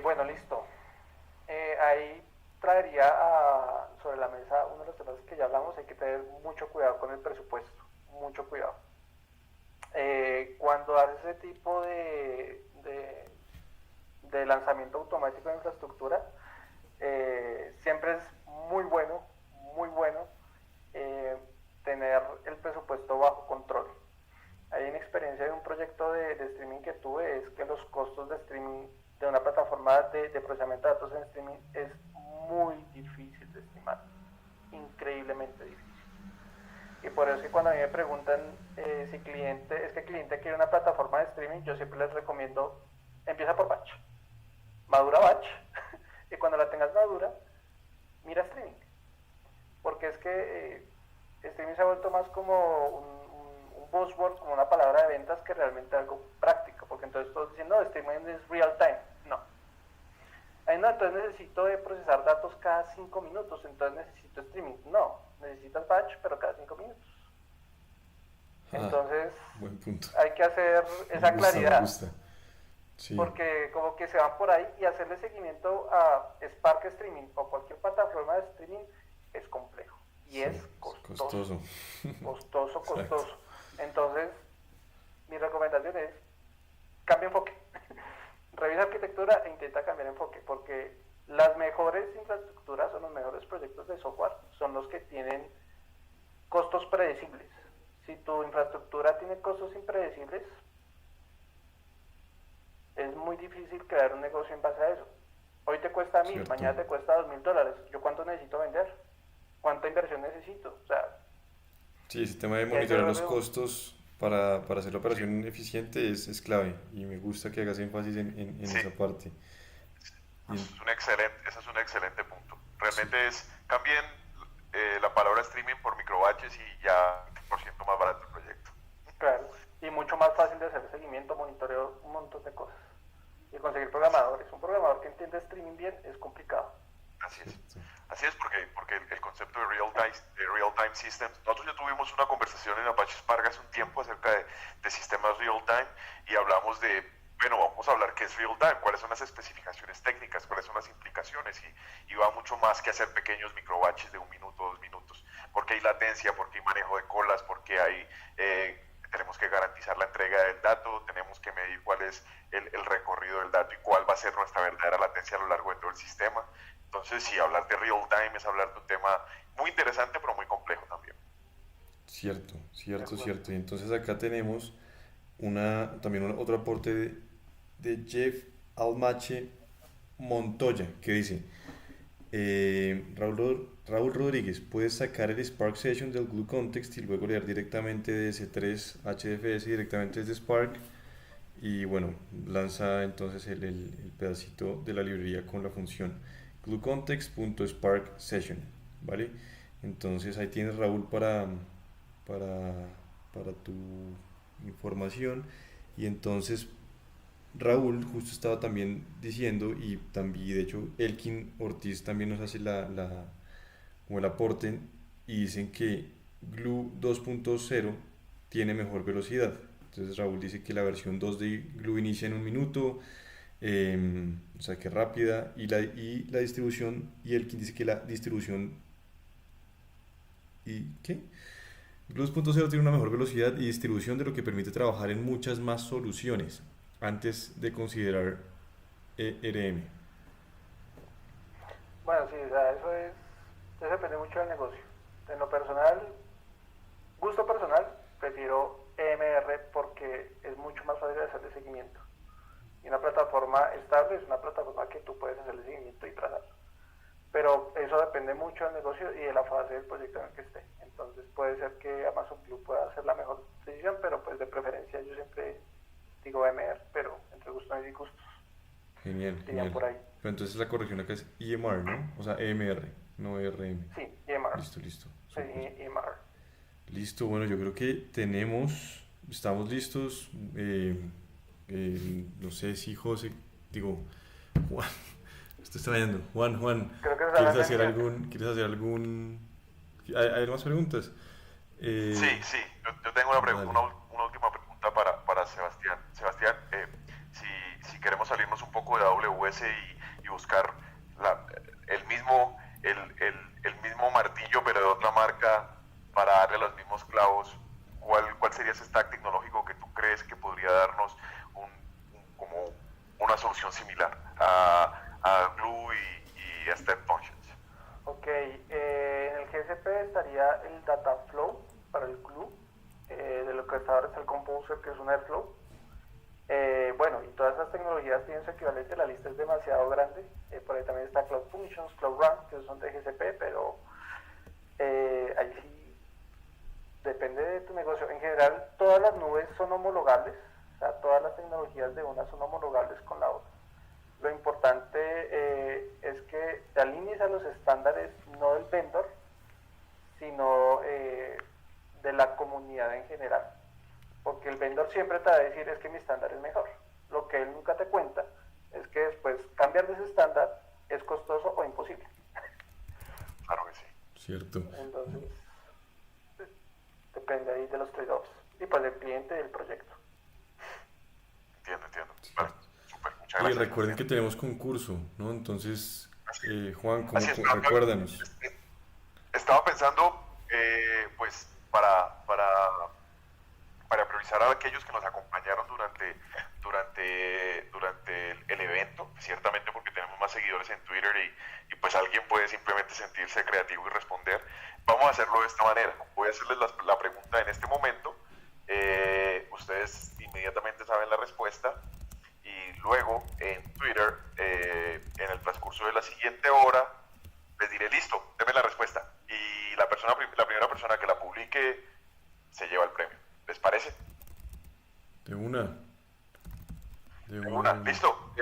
Bueno, listo. Ahí traería sobre la mesa uno de los temas que ya hablamos. Hay que tener mucho cuidado con el presupuesto, mucho cuidado. Cuando haces ese tipo de lanzamiento automático de infraestructura, siempre es muy bueno eh, tener el presupuesto bajo control. Hay una experiencia de un proyecto de streaming que tuve, es que los costos de streaming de una plataforma de procesamiento de datos en streaming es muy difícil de estimar, increíblemente difícil. Y por eso que cuando a mí me preguntan si es que el cliente quiere una plataforma de streaming, yo siempre les recomiendo, empieza por batch, madura batch, y cuando la tengas madura, mira streaming. Porque es que streaming se ha vuelto más como un buzzword, como una palabra de ventas que realmente algo práctico, porque entonces todos dicen, no, streaming es real time. No. Ahí no, entonces necesito procesar datos cada 5 minutos, entonces necesito streaming. No, necesitas batch, pero cada 5 minutos. Ah, Entonces buen punto. hay que hacer Me esa gusta, me claridad, gusta. Sí, porque como que se van por ahí y hacerle seguimiento a Spark Streaming o cualquier plataforma de streaming es complejo y sí, es es costoso, costoso. costoso, Exacto. costoso. Entonces, mi recomendación es cambia enfoque. Revisa arquitectura e intenta cambiar enfoque, porque las mejores infraestructuras o los mejores proyectos de software son los que tienen costos predecibles. Si tu infraestructura tiene costos impredecibles, es muy difícil crear un negocio en base a eso. Hoy te cuesta 1.000, Cierto. mañana te cuesta $2.000. ¿Yo cuánto necesito vender? ¿Cuánta inversión necesito? O sea, Sí, ese tema de y ahí se monitorear los vuelve... costos para hacer la Sí, operación eficiente es clave y me gusta que hagas énfasis en sí, esa parte. Y ese es un excelente punto. sí, Realmente es, cambien la palabra streaming por microbatches y ya 20% más barato el proyecto. Claro, y mucho más fácil de hacer seguimiento, monitoreo, un montón de cosas. Y conseguir programadores. Un programador que entiende streaming bien es complicado. Así es. Así es porque el concepto de real time systems, nosotros ya tuvimos una conversación en Apache Spark hace un tiempo acerca de sistemas real time y hablamos de, bueno, vamos a hablar qué es real time, cuáles son las especificaciones técnicas, cuáles son las implicaciones y va mucho más que hacer pequeños microbatches de 1 minuto, 2 minutos, porque hay latencia, porque hay manejo de colas, porque hay tenemos que garantizar la entrega del dato, tenemos que medir cuál es el recorrido del dato y cuál va a ser nuestra verdadera latencia a lo largo de todo el sistema. Entonces, sí, hablar de real time es hablar de un tema muy interesante, pero muy complejo también. Cierto. Y entonces acá tenemos otro aporte de Jeff Almache Montoya, que dice, Raúl Rodríguez, puedes sacar el Spark Session del Glue Context y luego leer directamente de S3 HDFS directamente desde Spark. Y bueno, lanza entonces el pedacito de la librería con la función gluecontext.spark session, ¿vale? Entonces ahí tienes, Raúl, para tu información. Y entonces Raúl justo estaba también diciendo, y también de hecho Elkin Ortiz también nos hace como el aporte, y dicen que Glue 2.0 tiene mejor velocidad. Entonces Raúl dice que la versión 2 de Glue inicia en 1 minuto, o sea que rápida, y la distribución, y Elkin dice que la distribución Glue 2.0 tiene una mejor velocidad y distribución, de lo que permite trabajar en muchas más soluciones antes de considerar ERM. Bueno, sí, o sea, eso depende mucho del negocio. En lo personal, gusto personal, prefiero EMR porque es mucho más fácil de hacerle seguimiento. Y una plataforma estable es una plataforma que tú puedes hacerle seguimiento y trazar. Pero eso depende mucho del negocio y de la fase del proyecto en el que esté. Entonces puede ser que Amazon Glue pueda hacer la mejor decisión, pero pues de preferencia yo siempre digo EMR, pero entre gustos y disgustos. Genial. Por ahí. Pero entonces la corrección acá es EMR, ¿no? O sea, EMR, no ERM. Sí, EMR. Listo. Sí, EMR. Listo, bueno, yo creo que estamos listos. No sé si José, Juan, estoy extrañando. Juan, Creo que ¿quieres hacer algún? ¿Hay más preguntas? Sí, yo tengo una última pregunta para Sebastián. Sebastián, si queremos salirnos un poco de AWS y buscar el mismo martillo, pero de otra marca, para darle los mismos clavos, ¿cuál sería ese stack tecnológico que tú crees que podría darnos como una solución similar a Glue y a Step Functions? Ok, en el GCP estaría el Dataflow para el Glue, de lo que está ahora está el Composer, que es un Airflow. Bueno, y todas esas tecnologías tienen su equivalente, la lista es demasiado grande. Por ahí también está Cloud Functions, Cloud Run, que son de GCP, pero ahí sí depende de tu negocio. En general, todas las nubes son homologables, o sea, todas las tecnologías de una son homologables con la otra. Lo importante es que te alinees a los estándares, no del vendor, sino de la comunidad en general. Porque el vendor siempre te va a decir es que mi estándar es mejor. Lo que él nunca te cuenta es que después cambiar de ese estándar es costoso o imposible. Claro que sí. Cierto. Entonces, depende ahí de los trade-offs y pues del cliente y del proyecto. Entiendo. Bueno, súper, muchas gracias. Y recuerden que tenemos concurso, ¿no? Entonces, Juan, recuérdanos. Estaba pensando, pues, para priorizar a aquellos que nos acompañaron durante el evento, ciertamente porque tenemos más seguidores en Twitter y pues alguien puede simplemente sentirse creativo y responder. Vamos a hacerlo de esta manera. Voy a hacerles la pregunta en este momento. Ustedes inmediatamente saben la respuesta y luego en Twitter, en el transcurso de la siguiente hora, les diré, listo, denme la respuesta. Y la primera persona que la publique se lleva el premio. ¿Les parece? De una. Listo.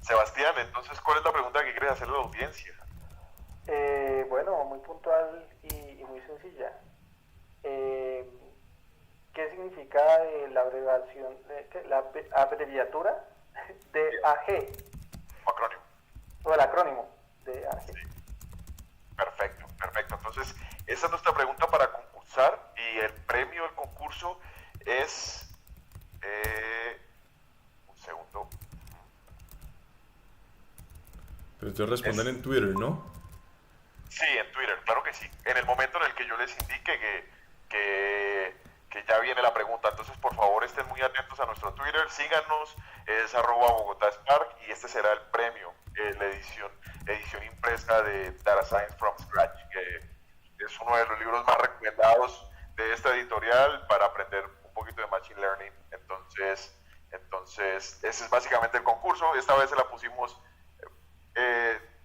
Sebastián, entonces, ¿cuál es la pregunta que quieres hacerle a la audiencia? Bueno, muy puntual y muy sencilla. ¿Qué significa la abreviación, la abreviatura de AG? Acrónimo. O el acrónimo de AG. Sí. Perfecto. Entonces, esa es nuestra pregunta para concursar y el premio del concurso es... un segundo. Pero ustedes respondan en Twitter, ¿no? Sí, en Twitter, claro que sí. En el momento en el que yo les indique que ya viene la pregunta. Entonces, por favor, estén muy atentos a nuestro Twitter, síganos, es @BogotáSpark y este será el premio, la edición impresa de Data Science from Scratch, que es uno de los libros más recomendados de esta editorial para aprender un poquito de Machine Learning. Entonces ese es básicamente el concurso. Esta vez se la pusimos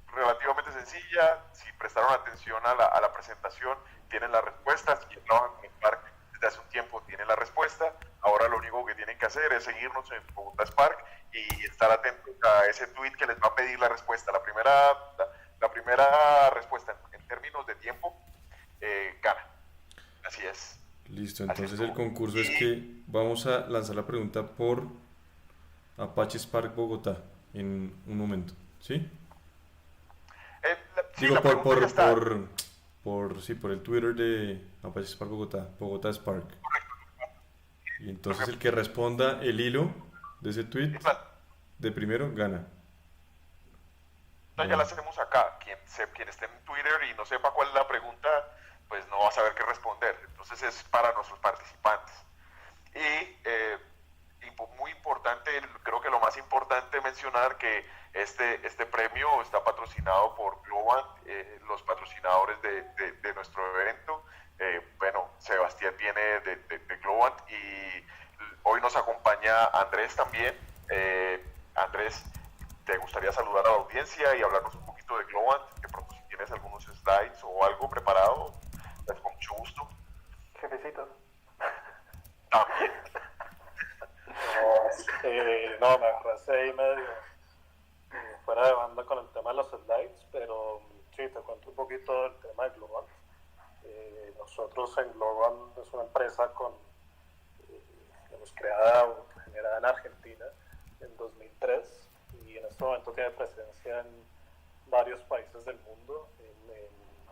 relativamente sencilla. Si prestaron atención a la presentación, tienen las respuestas. Quien trabaja con Spark desde hace un tiempo tiene la respuesta. Ahora lo único que tienen que hacer es seguirnos en Bogotá Spark y estar atentos a ese tweet que les va a pedir la respuesta. La primera respuesta en términos de tiempo gana. Así es. Listo, entonces el concurso es que vamos a lanzar la pregunta por Apache Spark Bogotá en un momento, ¿sí? Sí, Digo, la pregunta ya está. por el Twitter de Apache Spark Bogotá, Bogotá Spark. Y entonces el que responda el hilo de ese tweet de primero gana. Ya la hacemos acá. Quien esté en Twitter y no sepa cuál es la pregunta, pues no va a saber qué responder. Entonces es para nuestros participantes. Y muy importante, creo que lo más importante mencionar que este premio está patrocinado por Globant, los patrocinadores de nuestro evento. Bueno, Sebastián viene de Globant y hoy nos acompaña Andrés también. Andrés, ¿te gustaría saludar a la audiencia y hablarnos un poquito de Globant? De pronto si tienes algunos slides o algo preparado, pues con mucho gusto. Jefecitos. También. No, me agarraste ahí medio fuera de banda con el tema de los slides, pero sí, te cuento un poquito del tema de Globant. Nosotros en Globant es una empresa creada o generada en Argentina en 2003 y en este momento tiene presencia en varios países del mundo, en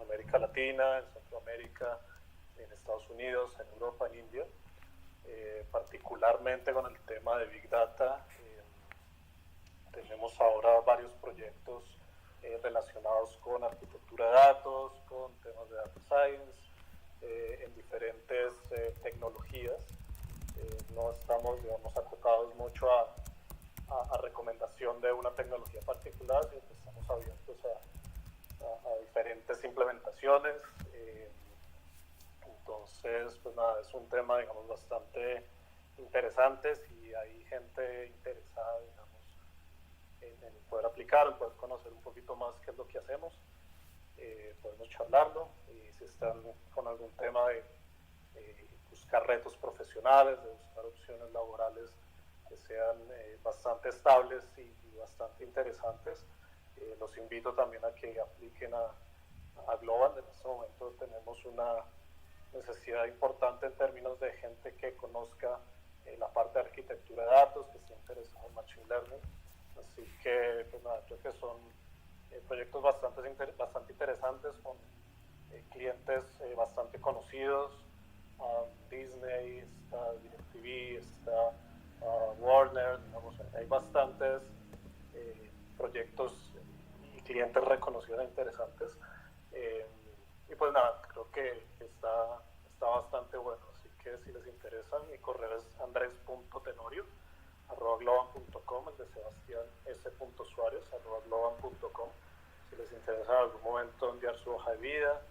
América Latina, en Centroamérica, en Estados Unidos, en Europa, en India. Particularmente con el tema de Big Data, tenemos ahora varios proyectos relacionados con arquitectura de datos, con temas de data science, en diferentes tecnologías. No estamos, digamos, acotados mucho a recomendación de una tecnología particular, sino que estamos abiertos a diferentes implementaciones. Entonces, pues nada, es un tema, digamos, bastante interesante. Si hay gente interesada, digamos, en poder aplicar, en poder conocer un poquito más qué es lo que hacemos, podemos charlarlo. Y si están con algún tema de buscar retos profesionales, de buscar opciones laborales que sean bastante estables y bastante interesantes, los invito también a que apliquen a Globant. En este momento tenemos una necesidad importante en términos de gente que conozca la parte de arquitectura de datos, que esté interesado en Machine Learning. Así que, pues nada, creo que son proyectos bastante interesantes con clientes bastante conocidos. Disney, está DirecTV, está Warner, digamos, hay bastantes proyectos y clientes reconocidos e interesantes. Y pues nada, creo que está bastante bueno, así que si les interesa, mi correo es andres.tenorio@globant.com, el de Sebastián s.suárez@globant.com. Si les interesa en algún momento enviar su hoja de vida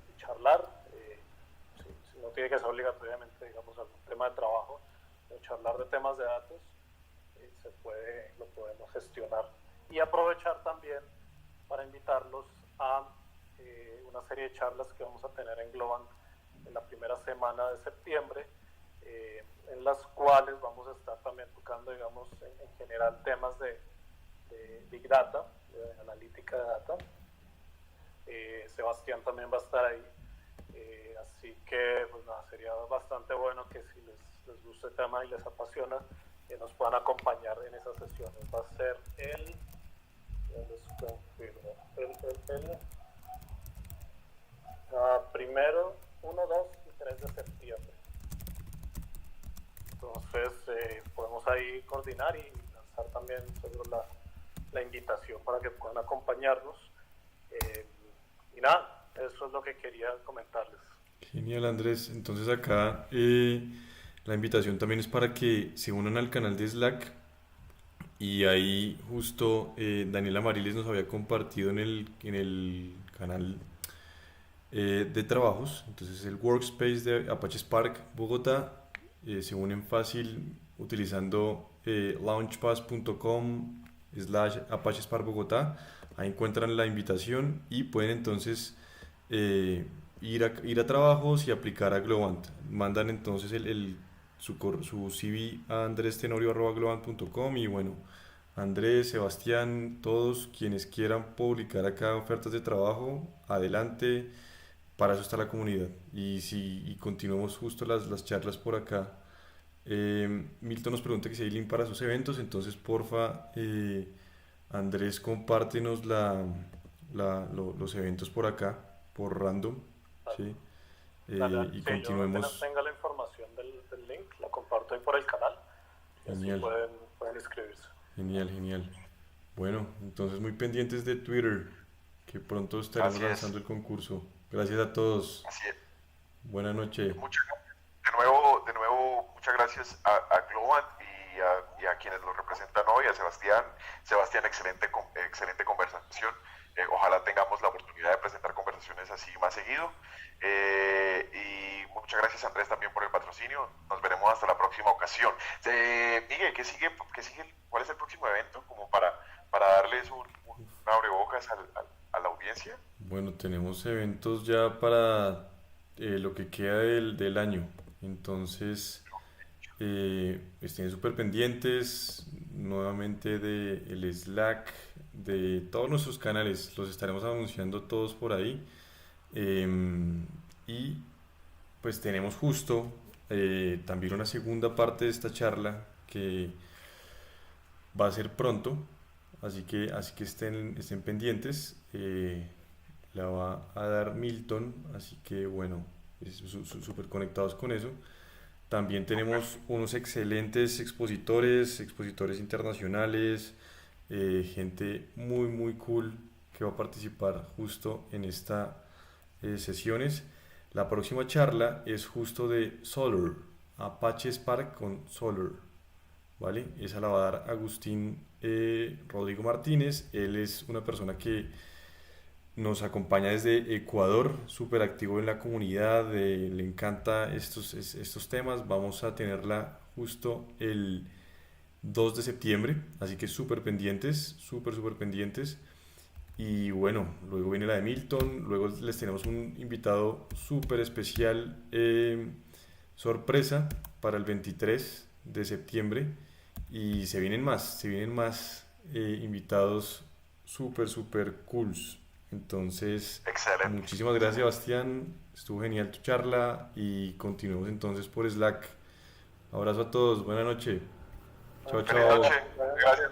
y charlar, si no tiene que ser obligatoriamente, digamos, algún tema de trabajo, charlar de temas de datos, lo podemos gestionar. Y aprovechar también para invitarlos a una serie de charlas que vamos a tener en Globant en la primera semana de septiembre, en las cuales vamos a estar también tocando, digamos, en general temas de Big Data, de analítica de data, Sebastián también va a estar ahí. Así que pues nada, sería bastante bueno que si les gusta el tema y les apasiona, nos puedan acompañar en esas sesiones. Va a ser el primero, 1, 2 y 3 de septiembre. Entonces podemos ahí coordinar y lanzar también seguro la invitación para que puedan acompañarnos. Y nada, eso es lo que quería comentarles. Genial, Andrés. Entonces acá la invitación también es para que se unan al canal de Slack y ahí justo Daniela Mariles nos había compartido en el canal de trabajos. Entonces el workspace de Apache Spark Bogotá se unen fácil utilizando launchpass.com/Apache Spark Bogotá. Ahí encuentran la invitación y pueden entonces ir a trabajos y aplicar a Globant. Mandan entonces su CV a andrestenorio@globant.com y bueno, Andrés, Sebastián, todos quienes quieran publicar acá ofertas de trabajo, adelante, para eso está la comunidad. Y continuamos justo las charlas por acá. Milton nos pregunta que si hay link para sus eventos, entonces porfa, Andrés, compártenos los eventos por acá, por random, ¿sí? Y Sí, yo apenas continuemos. tenga la información del link, la comparto ahí por el canal y así Genial, pueden inscribirse. genial, genial. Bueno, entonces muy pendientes de Twitter, que pronto estaremos Así es, lanzando el concurso. Gracias a todos. así es. Buena noche. Muchas gracias. De nuevo, muchas gracias a Globant y a quienes lo representan hoy, a Sebastián. Sebastián, excelente conversación. Ojalá tengamos la oportunidad de presentar conversaciones así más seguido. Y muchas gracias, Andrés, también por el patrocinio. Nos veremos hasta la próxima ocasión. Miguel, ¿qué sigue? ¿Cuál es el próximo evento? Como para darles un abrebocas a la audiencia. Bueno, tenemos eventos ya para lo que queda del año. Entonces, estén súper pendientes nuevamente del Slack, de todos nuestros canales. Los estaremos anunciando todos por ahí. Y pues tenemos justo también una segunda parte de esta charla que va a ser pronto. Así que estén pendientes. La va a dar Milton, así que bueno, súper conectados con eso. También tenemos unos excelentes expositores internacionales, gente muy muy cool que va a participar justo en estas sesiones. La próxima charla es justo de Solar, Apache Spark con Solar, ¿vale? Esa la va a dar Agustín Rodrigo Martínez. Él es una persona que nos acompaña desde Ecuador, súper activo en la comunidad, le encanta estos temas. Vamos a tenerla justo el 2 de septiembre, así que súper pendientes, súper pendientes. Y bueno, luego viene la de Milton, luego les tenemos un invitado súper especial, sorpresa, para el 23 de septiembre. Y se vienen más invitados súper cools. Entonces, Excelente. muchísimas gracias, Sebastián. Estuvo genial tu charla y continuemos entonces por Slack. Abrazo a todos, buena noche. Chao, Feliz noche. chao. Gracias.